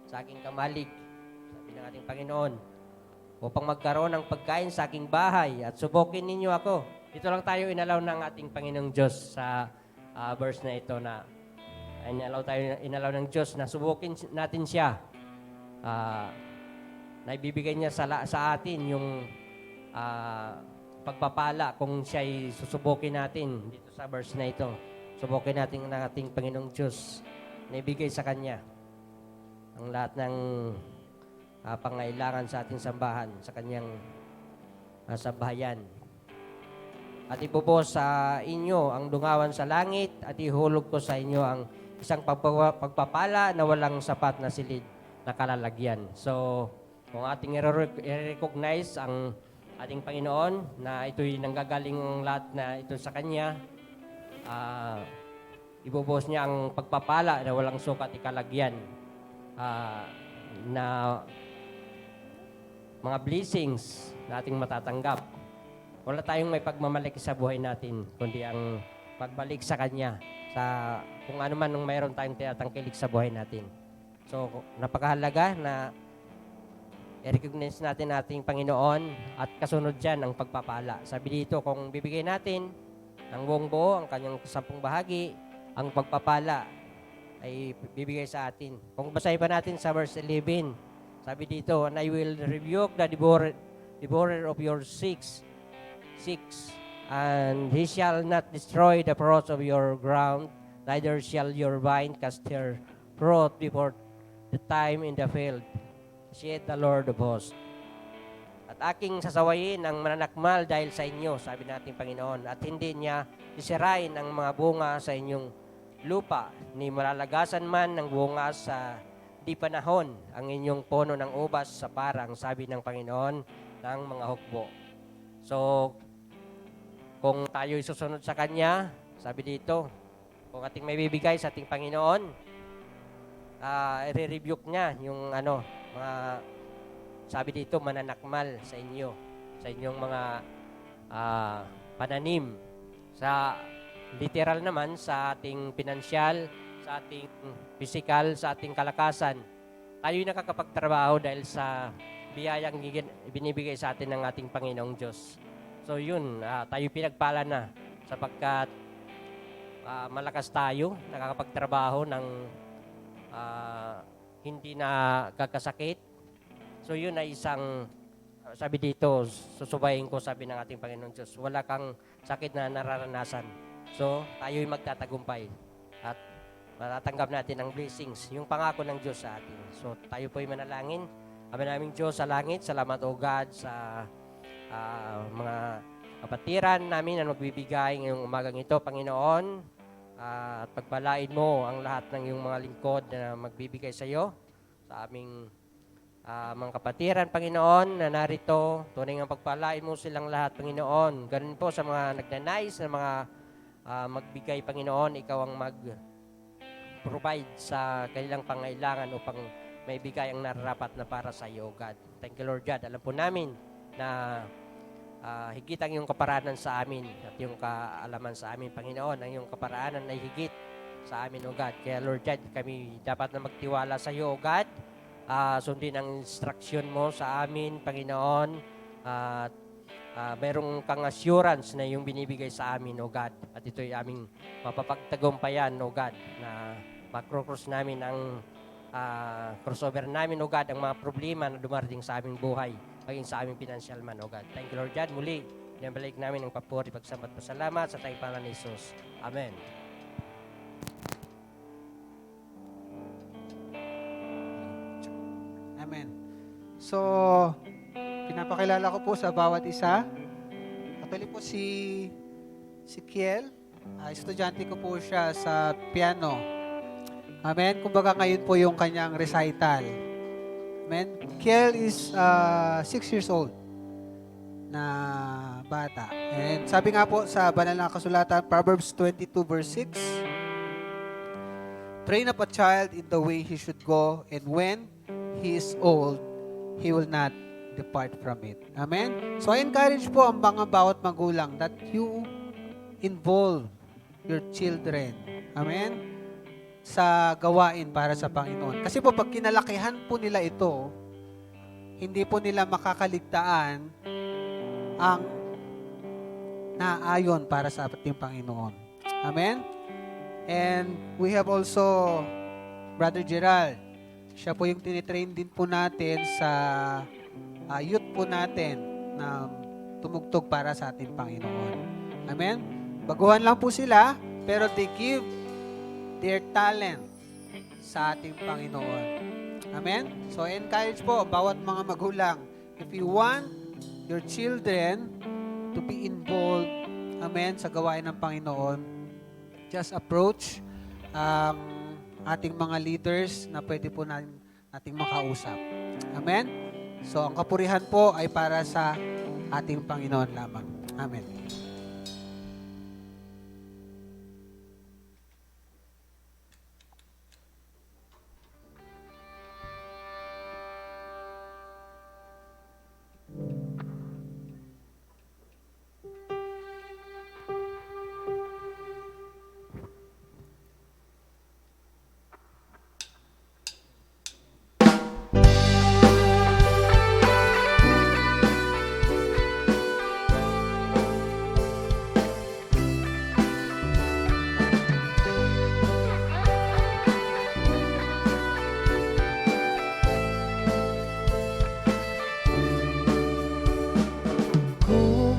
[SPEAKER 6] sa aking kamalig, sabi ng ating Panginoon, upang magkaroon ng pagkain sa aking bahay at subukin ninyo ako dito lang tayo inalaw ng ating Panginoong Diyos sa verse na ito na inalaw ng Diyos na subukin natin siya. Na ibibigay niya sa atin yung pagpapala kung siya'y susubukin natin dito sa verse na ito. Subukin natin ng ating Panginoong Diyos na ibigay sa Kanya ang lahat ng pangailangan sa ating sambahan, sa Kanyang sambahayan. At ibubuhos sa inyo ang dungawan sa langit at ihulog ko sa inyo ang isang pagpapala na walang sapat na silid na kalalagyan. So, kung ating i-recognize ang ating Panginoon na ito'y nanggagaling lahat na ito sa Kanya, ibubuhos niya ang pagpapala na walang sukat ikalagyan na mga blessings na ating matatanggap. Wala tayong may pagmamalaki sa buhay natin, kundi ang pagbalik sa Kanya sa kung ano man nung mayroon tayong tinatangkilik sa buhay natin. So, napakahalaga na i-recognize natin ating Panginoon at kasunod dyan ang pagpapala. Sabi dito, kung bibigay natin ng buong buo ang Kanyang 10 bahagi, ang pagpapala ay bibigay sa atin. Kung basahin pa natin sa verse 11, sabi dito, and I will rebuke the devourer of your six, and he shall not destroy the fruits of your ground, neither shall your vine cast her fruit before the time in the field, saith the Lord of hosts. At aking sasawayin ang mananakmal dahil sa inyo, sabi nating Panginoon, at hindi niya sisirain ang mga bunga sa inyong lupa, ni malalagasan man ng bunga sa di panahon ang inyong puno ng ubas sa parang, sabi ng Panginoon ng mga hukbo. So, kung tayo isusunod sa Kanya, sabi dito, kung ating may bibigay sa ating Panginoon, i-rebuke niya yung mga, sabi dito, mananakmal sa inyo, sa inyong mga pananim. Sa literal naman, sa ating pinansyal, sa ating physical, sa ating kalakasan, tayo'y nakakapagtrabaho dahil sa biyayang binibigay sa atin ng ating Panginoong Diyos. So yun, tayo pinagpala na sapagkat malakas tayo, nakakapagtrabaho ng hindi na kakasakit. So yun ay isang, sabi dito, susubayin ko, sabi ng ating Panginoong Diyos, wala kang sakit na nararanasan. So tayo'y magtatagumpay at matatanggap natin ang blessings, yung pangako ng Diyos sa atin. So tayo po'y manalangin. Ama naming Diyos sa langit, salamat o God sa mga kapatiran namin na magbibigay ngayong umagang ito, Panginoon, at pagpalain mo ang lahat ng iyong mga lingkod na magbibigay sa iyo, sa aming mga kapatiran, Panginoon, na narito. Tunay nga pagpalain mo silang lahat, Panginoon. Ganun po sa mga nagnanais na mga magbigay, Panginoon, ikaw ang mag-provide sa kanilang pangailangan upang may bigay ang nararapat na para sa iyo, God. Thank you, Lord God. Alam po namin na higit ang iyong kaparanan sa amin at yung kaalaman sa amin, Panginoon, ang iyong kaparanan ay higit sa amin, O God. Kaya, Lord God, kami dapat na magtiwala sa iyo, O God. Sundin ang instruction mo sa amin, Panginoon. Mayroong kang assurance na yung binibigay sa amin, O God. At ito'y aming mapapagtagumpayan, O God, na makro-cross namin ang crossover namin, O God, ang mga problema na dumarating sa aming buhay, maging sa aming financial man, O God. Thank you, Lord God. Muli, pinabalik namin ang papuri, pagsambat, pasalamat sa tayong pangalan ni Jesus. Amen.
[SPEAKER 5] Amen. So, pinapakilala ko po sa bawat isa. Actually po si Kiel, estudyante ko po siya sa piano. Amen. Kumbaga ngayon po yung kanyang recital. Amen. Kiel is 6 years old na bata. And sabi nga po sa banal na kasulatan, Proverbs 22 verse 6, train up a child in the way he should go, and when he is old, he will not depart from it. Amen? So I encourage po ang mga bawat magulang that you involve your children. Amen? Sa gawain para sa Panginoon. Kasi po pag kinalakihan po nila ito, hindi po nila makakaligtaan ang naayon para sa ating Panginoon. Amen? And we have also Brother Gerald. Siya po yung tinitrain din po natin sa youth po natin na tumugtog para sa ating Panginoon. Amen? Baguhan lang po sila, pero they give their talent sa ating Panginoon. Amen? So, encourage po bawat mga magulang. If you want your children to be involved, amen, sa gawain ng Panginoon, just approach ang ating mga leaders na pwede po nating makausap. Amen? So, ang kapurihan po ay para sa ating Panginoon lamang. Amen.
[SPEAKER 7] Kung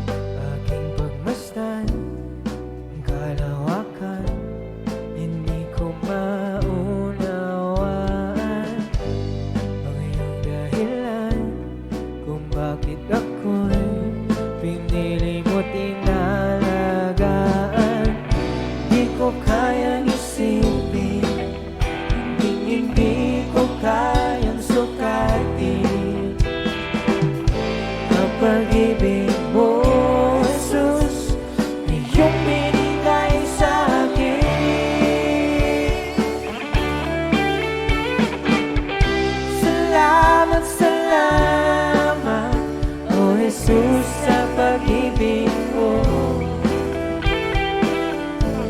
[SPEAKER 7] aking pagmasdan ang kalawakan, hindi ko maunawaan ang iyong dahilan kung bakit ako'y pinili mo tinalagaan. Di ko kayang isipin, hindi ko kayang sukatin ang pag-ibig mo, Jesus, iyong binigay sa akin. Salamat, salamat, O Jesus, sa pag-ibig mo.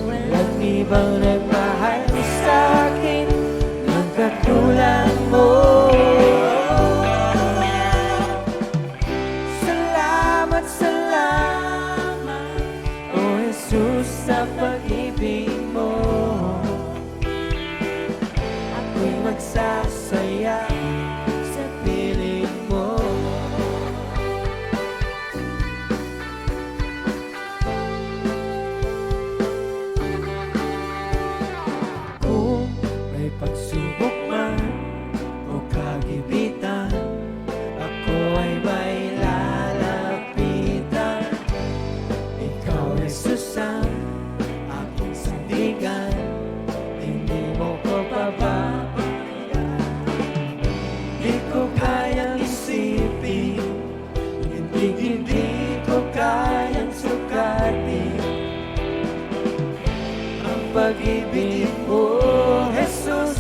[SPEAKER 7] Walang ibang nagmahal sa akin ng katulad mo. Salamat, salamat, O Jesus, sa pag-ibig mo. Ako'y magsasaya sa piling mo. Kung may pagsubok man o kagipitan, ako ay may lalapitan. Ikaw, Jesus, ang aking sandigan, hindi mo ko pababayaan. Di ko kayang isipin, hindi ko kayang sukatin ang pag-ibig mo, Jesus,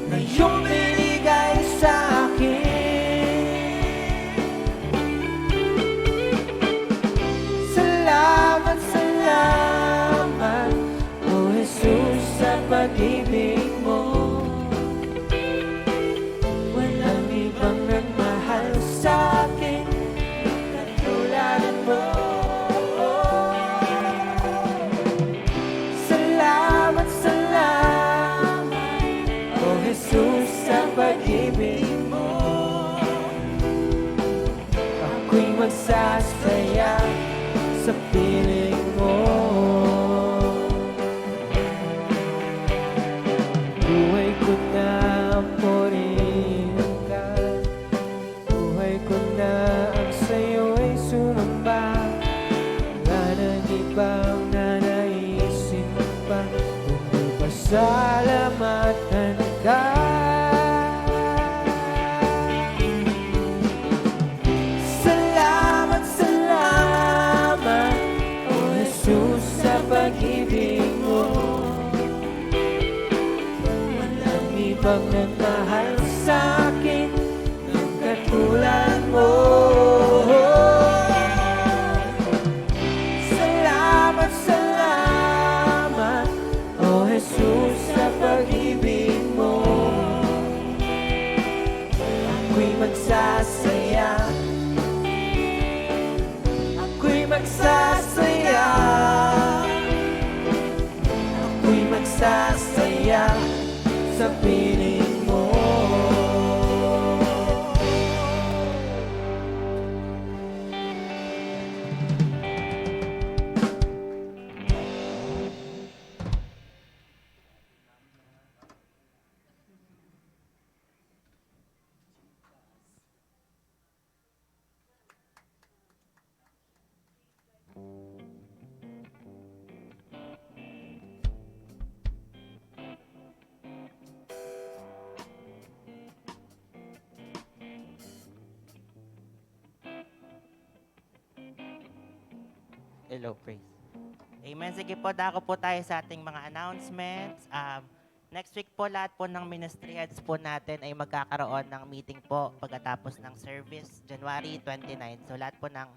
[SPEAKER 7] na iyong binigay sa akin. Salamat, salamat, O Jesus, sa pag-ibig mo. Walang ibang nagmahal sa akin katulad mo. Salamat, salamat, O Jesus, sa pag-ibig mo. Ako'y magsasaya sa piling mo. Buhay ko na mo rin ka. Buhay ko na ang sa'yo ay sumamba. Wala nang ibang nanaisin pa, kundi pasalamatan ka. Salamat, salamat, O Jesus, sa pag-ibig mo. Walang ibang nagmahal sa akin ng katulad mo. Salamat, salamat, O Jesus, sa pag-ibig mo. Ako'y magsasaya, ako'y magsasaya sa piling mo.
[SPEAKER 8] Hello, praise. Amen. Sige po, dako po tayo sa ating mga announcements. Next week po, lahat po ng ministry heads po natin ay magkakaroon ng meeting po pagkatapos ng service, January 29. So lahat po ng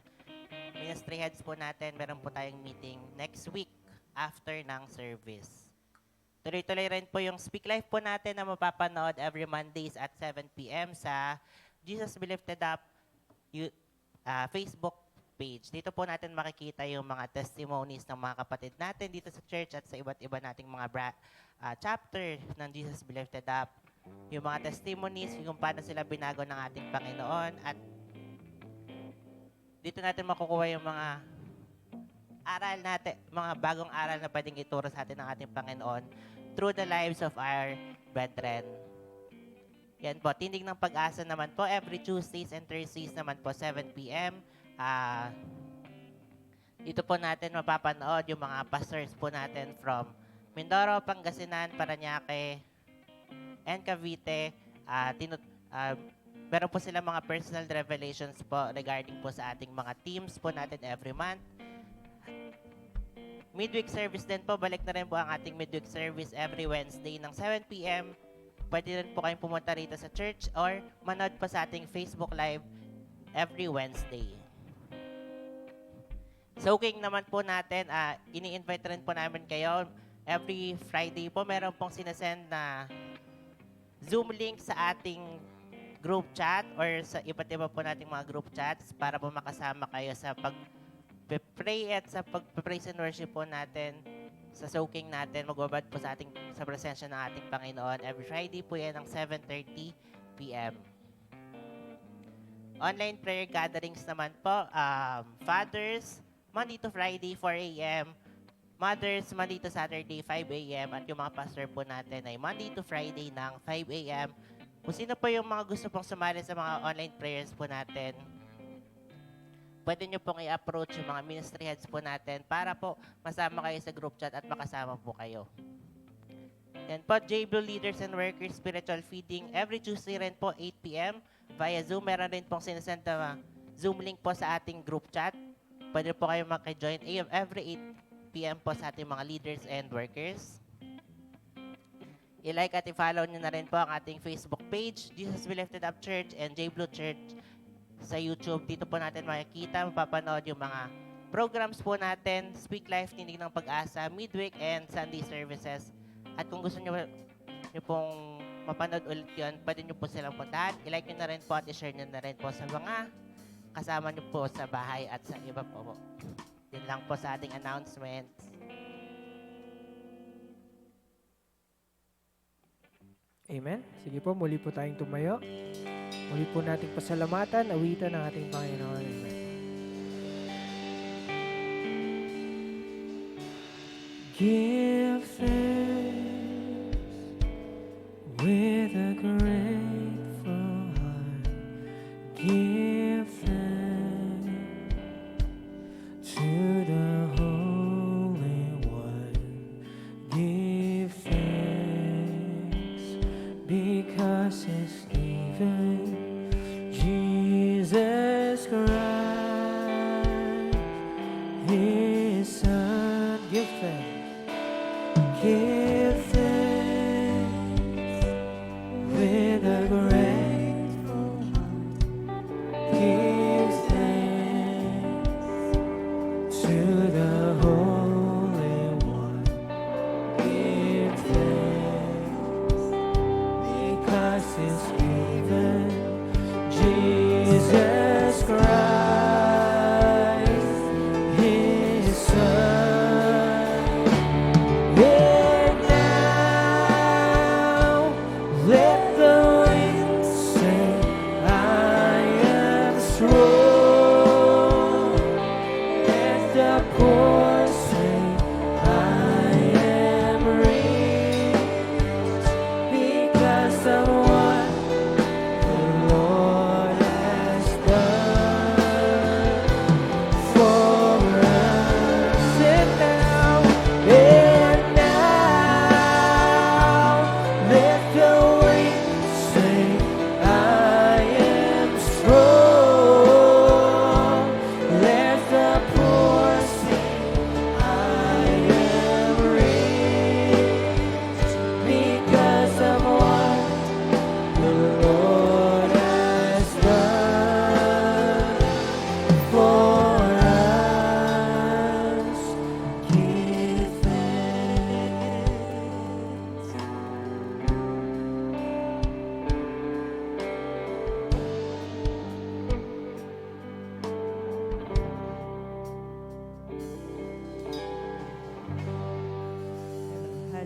[SPEAKER 8] ministry heads po natin, meron po tayong meeting next week after ng service. Tuloy-tuloy rin po yung Speak Life po natin na mapapanood every Mondays at 7 p.m. sa Jesus Be Lifted Up Facebook page. Dito po natin makikita yung mga testimonies ng mga kapatid natin dito sa church at sa iba't iba nating mga chapter ng Jesus Be Lifted Up. Yung mga testimonies, yung paano sila binago ng ating Panginoon, at dito natin makukuha yung mga aral natin, mga bagong aral na pwedeng ituro sa atin ng ating Panginoon through the lives of our brethren. Yan po, Tindig ng Pag-asa naman po, every Tuesdays and Thursdays naman po, 7 p.m. Dito po natin mapapanood yung mga pastors po natin from Mindoro, Pangasinan, Parañaque, and Cavite. Meron po sila mga personal revelations po regarding po sa ating mga teams po natin every month. Midweek service din po, balik na rin po ang ating midweek service every Wednesday ng 7 p.m. Pwede rin po kayong pumunta rito sa church or manood po sa ating Facebook Live every Wednesday. Soaking naman po natin, ini-invite rin po namin kayo. Every Friday po, meron pong sinasend na Zoom link sa ating group chat or sa iba't iba po nating mga group chats para po makasama kayo sa pag-pray at sa pag-praise and worship po natin sa soaking natin. Magbabad po sa presensya ng ating Panginoon. Every Friday po yan ng 7:30 p.m. Online prayer gatherings naman po. Fathers, Monday to Friday, 4 a.m. Mothers, Monday to Saturday, 5 a.m. At yung mga pastor po natin ay Monday to Friday ng 5 a.m. Kung sino po yung mga gusto pong sumali sa mga online prayers po natin, pwede nyo pong i-approach yung mga ministry heads po natin para po masama kayo sa group chat at makasama po kayo. Yan po, JBL Leaders and Workers Spiritual Feeding. Every Tuesday rin po, 8 p.m. via Zoom. Meron rin pong sinasend na Zoom link po sa ating group chat. Pwede po kayo maki-join every 8 p.m. po sa ating mga leaders and workers. I-like at i-follow nyo na rin po ang ating Facebook page, Jesus Be Lifted Up Church and JBlue Church sa YouTube. Dito po natin makikita, mapapanood yung mga programs po natin, Speak Life, Tindig ng Pag-asa, Midweek, and Sunday services. At kung gusto nyo pong mapanood ulit yun, pwede nyo po silang puntahan. I-like nyo na rin po at i-share nyo na rin po sa mga kasama nyo po sa bahay at sa iba po. Yun lang po sa ating announcements.
[SPEAKER 1] Amen. Sige po, muli po tayong tumayo. Muli po nating pasalamatan, awitan ng ating Panginoon. Amen.
[SPEAKER 7] Give thanks with a grateful heart. Give thanks to the Holy One. Give thanks because His given Jesus Christ, His Son. Give thanks. Give thanks with a grateful heart. Give thanks to the Holy One. Give thanks because He's given Jesus Christ, His Son. Yeah.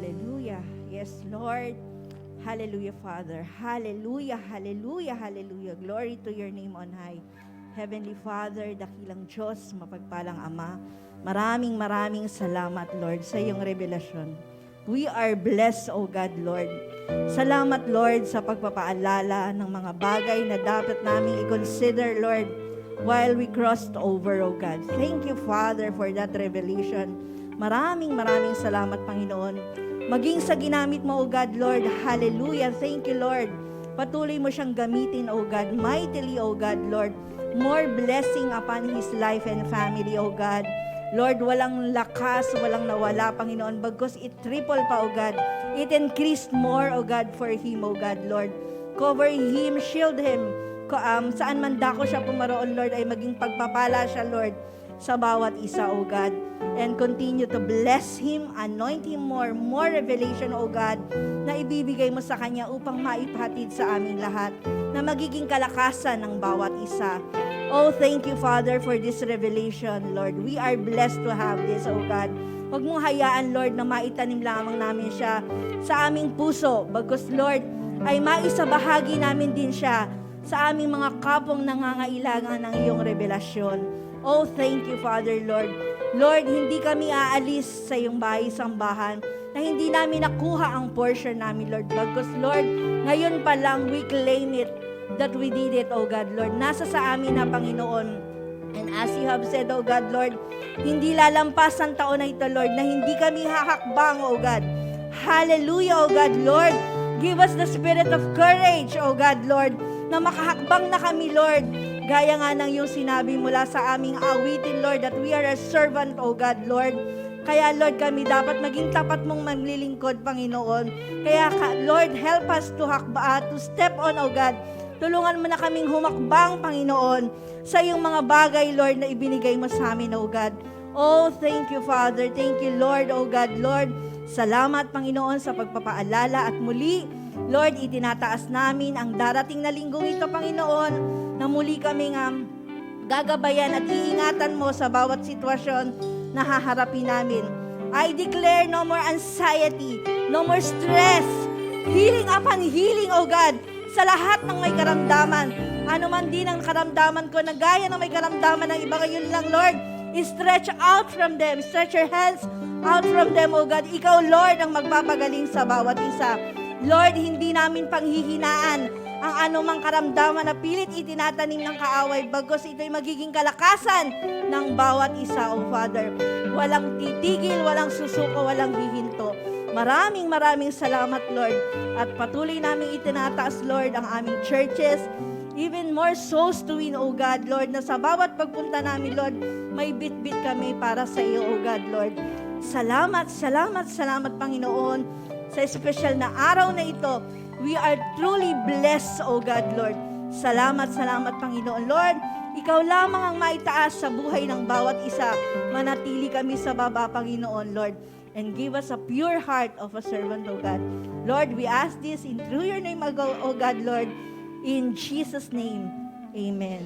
[SPEAKER 9] Hallelujah. Yes, Lord. Hallelujah, Father. Hallelujah, hallelujah, hallelujah. Glory to your name on high. Heavenly Father, dakilang Diyos, mapagpalang Ama, maraming salamat, Lord, sa iyong revelasyon. We are blessed, O God, Lord. Salamat, Lord, sa pagpapaalala ng mga bagay na dapat namin i-consider, Lord, while we crossed over, O God. Thank you, Father, for that revelation. Maraming salamat, Panginoon. Maging sa ginamit mo, O God, Lord. Hallelujah. Thank you, Lord. Patuloy mo siyang gamitin, O God, mightily, O God, Lord. More blessing upon his life and family, O God. Lord, walang lakas, walang nawala, Panginoon, bagkus it triple pa, O God. It increased more, O God, for him, O God, Lord. Cover him, shield him. Saan man dako siya pumaroon, Lord, ay maging pagpapala siya, Lord, sa bawat isa, O God. And continue to bless him, anoint him more revelation, O God, na ibibigay mo sa kanya upang maipahatid sa aming lahat, na magiging kalakasan ng bawat isa. Oh, thank you, Father, for this revelation, Lord. We are blessed to have this, O God. Huwag mong hayaan, Lord, na maitanim lamang namin siya sa aming puso. Bagkus, Lord, ay maisabahagi namin din siya sa aming mga kapong nangangailangan ng iyong revelasyon. Oh, thank you, Father, Lord. Lord, hindi kami aalis sa iyong bahay-sambahan na hindi namin nakuha ang portion namin, Lord. Bagkus, Lord, ngayon pa lang we claim it that we did it, O God, Lord. Nasa sa amin na, Panginoon. And as you have said, O God, Lord, hindi lalampas ang taon na ito, Lord, na hindi kami hahakbang, O God. Hallelujah, O God, Lord. Give us the spirit of courage, O God, Lord, na makahakbang na kami, Lord. Gaya nga ng yung sinabi mula sa aming awitin, Lord, that we are a servant, O God, Lord. Kaya, Lord, kami dapat maging tapat mong maglilingkod, Panginoon. Kaya, Lord, help us to to step on, O God. Tulungan mo na kaming humakbang, Panginoon, sa iyong mga bagay, Lord, na ibinigay mo sa amin, O God. Oh, thank you, Father. Thank you, Lord, O God, Lord. Salamat, Panginoon, sa pagpapaalala at muli, Lord, itinataas namin ang darating na linggong ito, Panginoon, na muli kaming gagabayan at iingatan mo sa bawat sitwasyon na haharapin namin. I declare no more anxiety, no more stress, healing upon healing, O God, sa lahat ng may karamdaman. Ano man din ang karamdaman ko na gaya ng may karamdaman ng iba, ngayon lang, Lord, stretch out from them. Stretch your hands out from them, O God. Ikaw, Lord, ang magpapagaling sa bawat isa. Lord, hindi namin panghihinaan ang anumang karamdaman na pilit itinatanim ng kaaway, bagos ito'y magiging kalakasan ng bawat isa, O Father. Walang titigil, walang susuko, walang hihinto. Maraming salamat, Lord. At patuloy namin itinataas, Lord, ang aming churches. Even more souls to win, O God, Lord, na sa bawat pagpunta namin, Lord, may bit-bit kami para sa iyo, O God, Lord. Salamat, Panginoon, sa espesyal na araw na ito. We are truly blessed, O God, Lord. Salamat, Panginoon. Lord, ikaw lamang ang maitaas sa buhay ng bawat isa. Manatili kami sa baba, Panginoon, Lord. And give us a pure heart of a servant, O God. Lord, we ask this in through your name, O God, Lord. In Jesus' name, amen.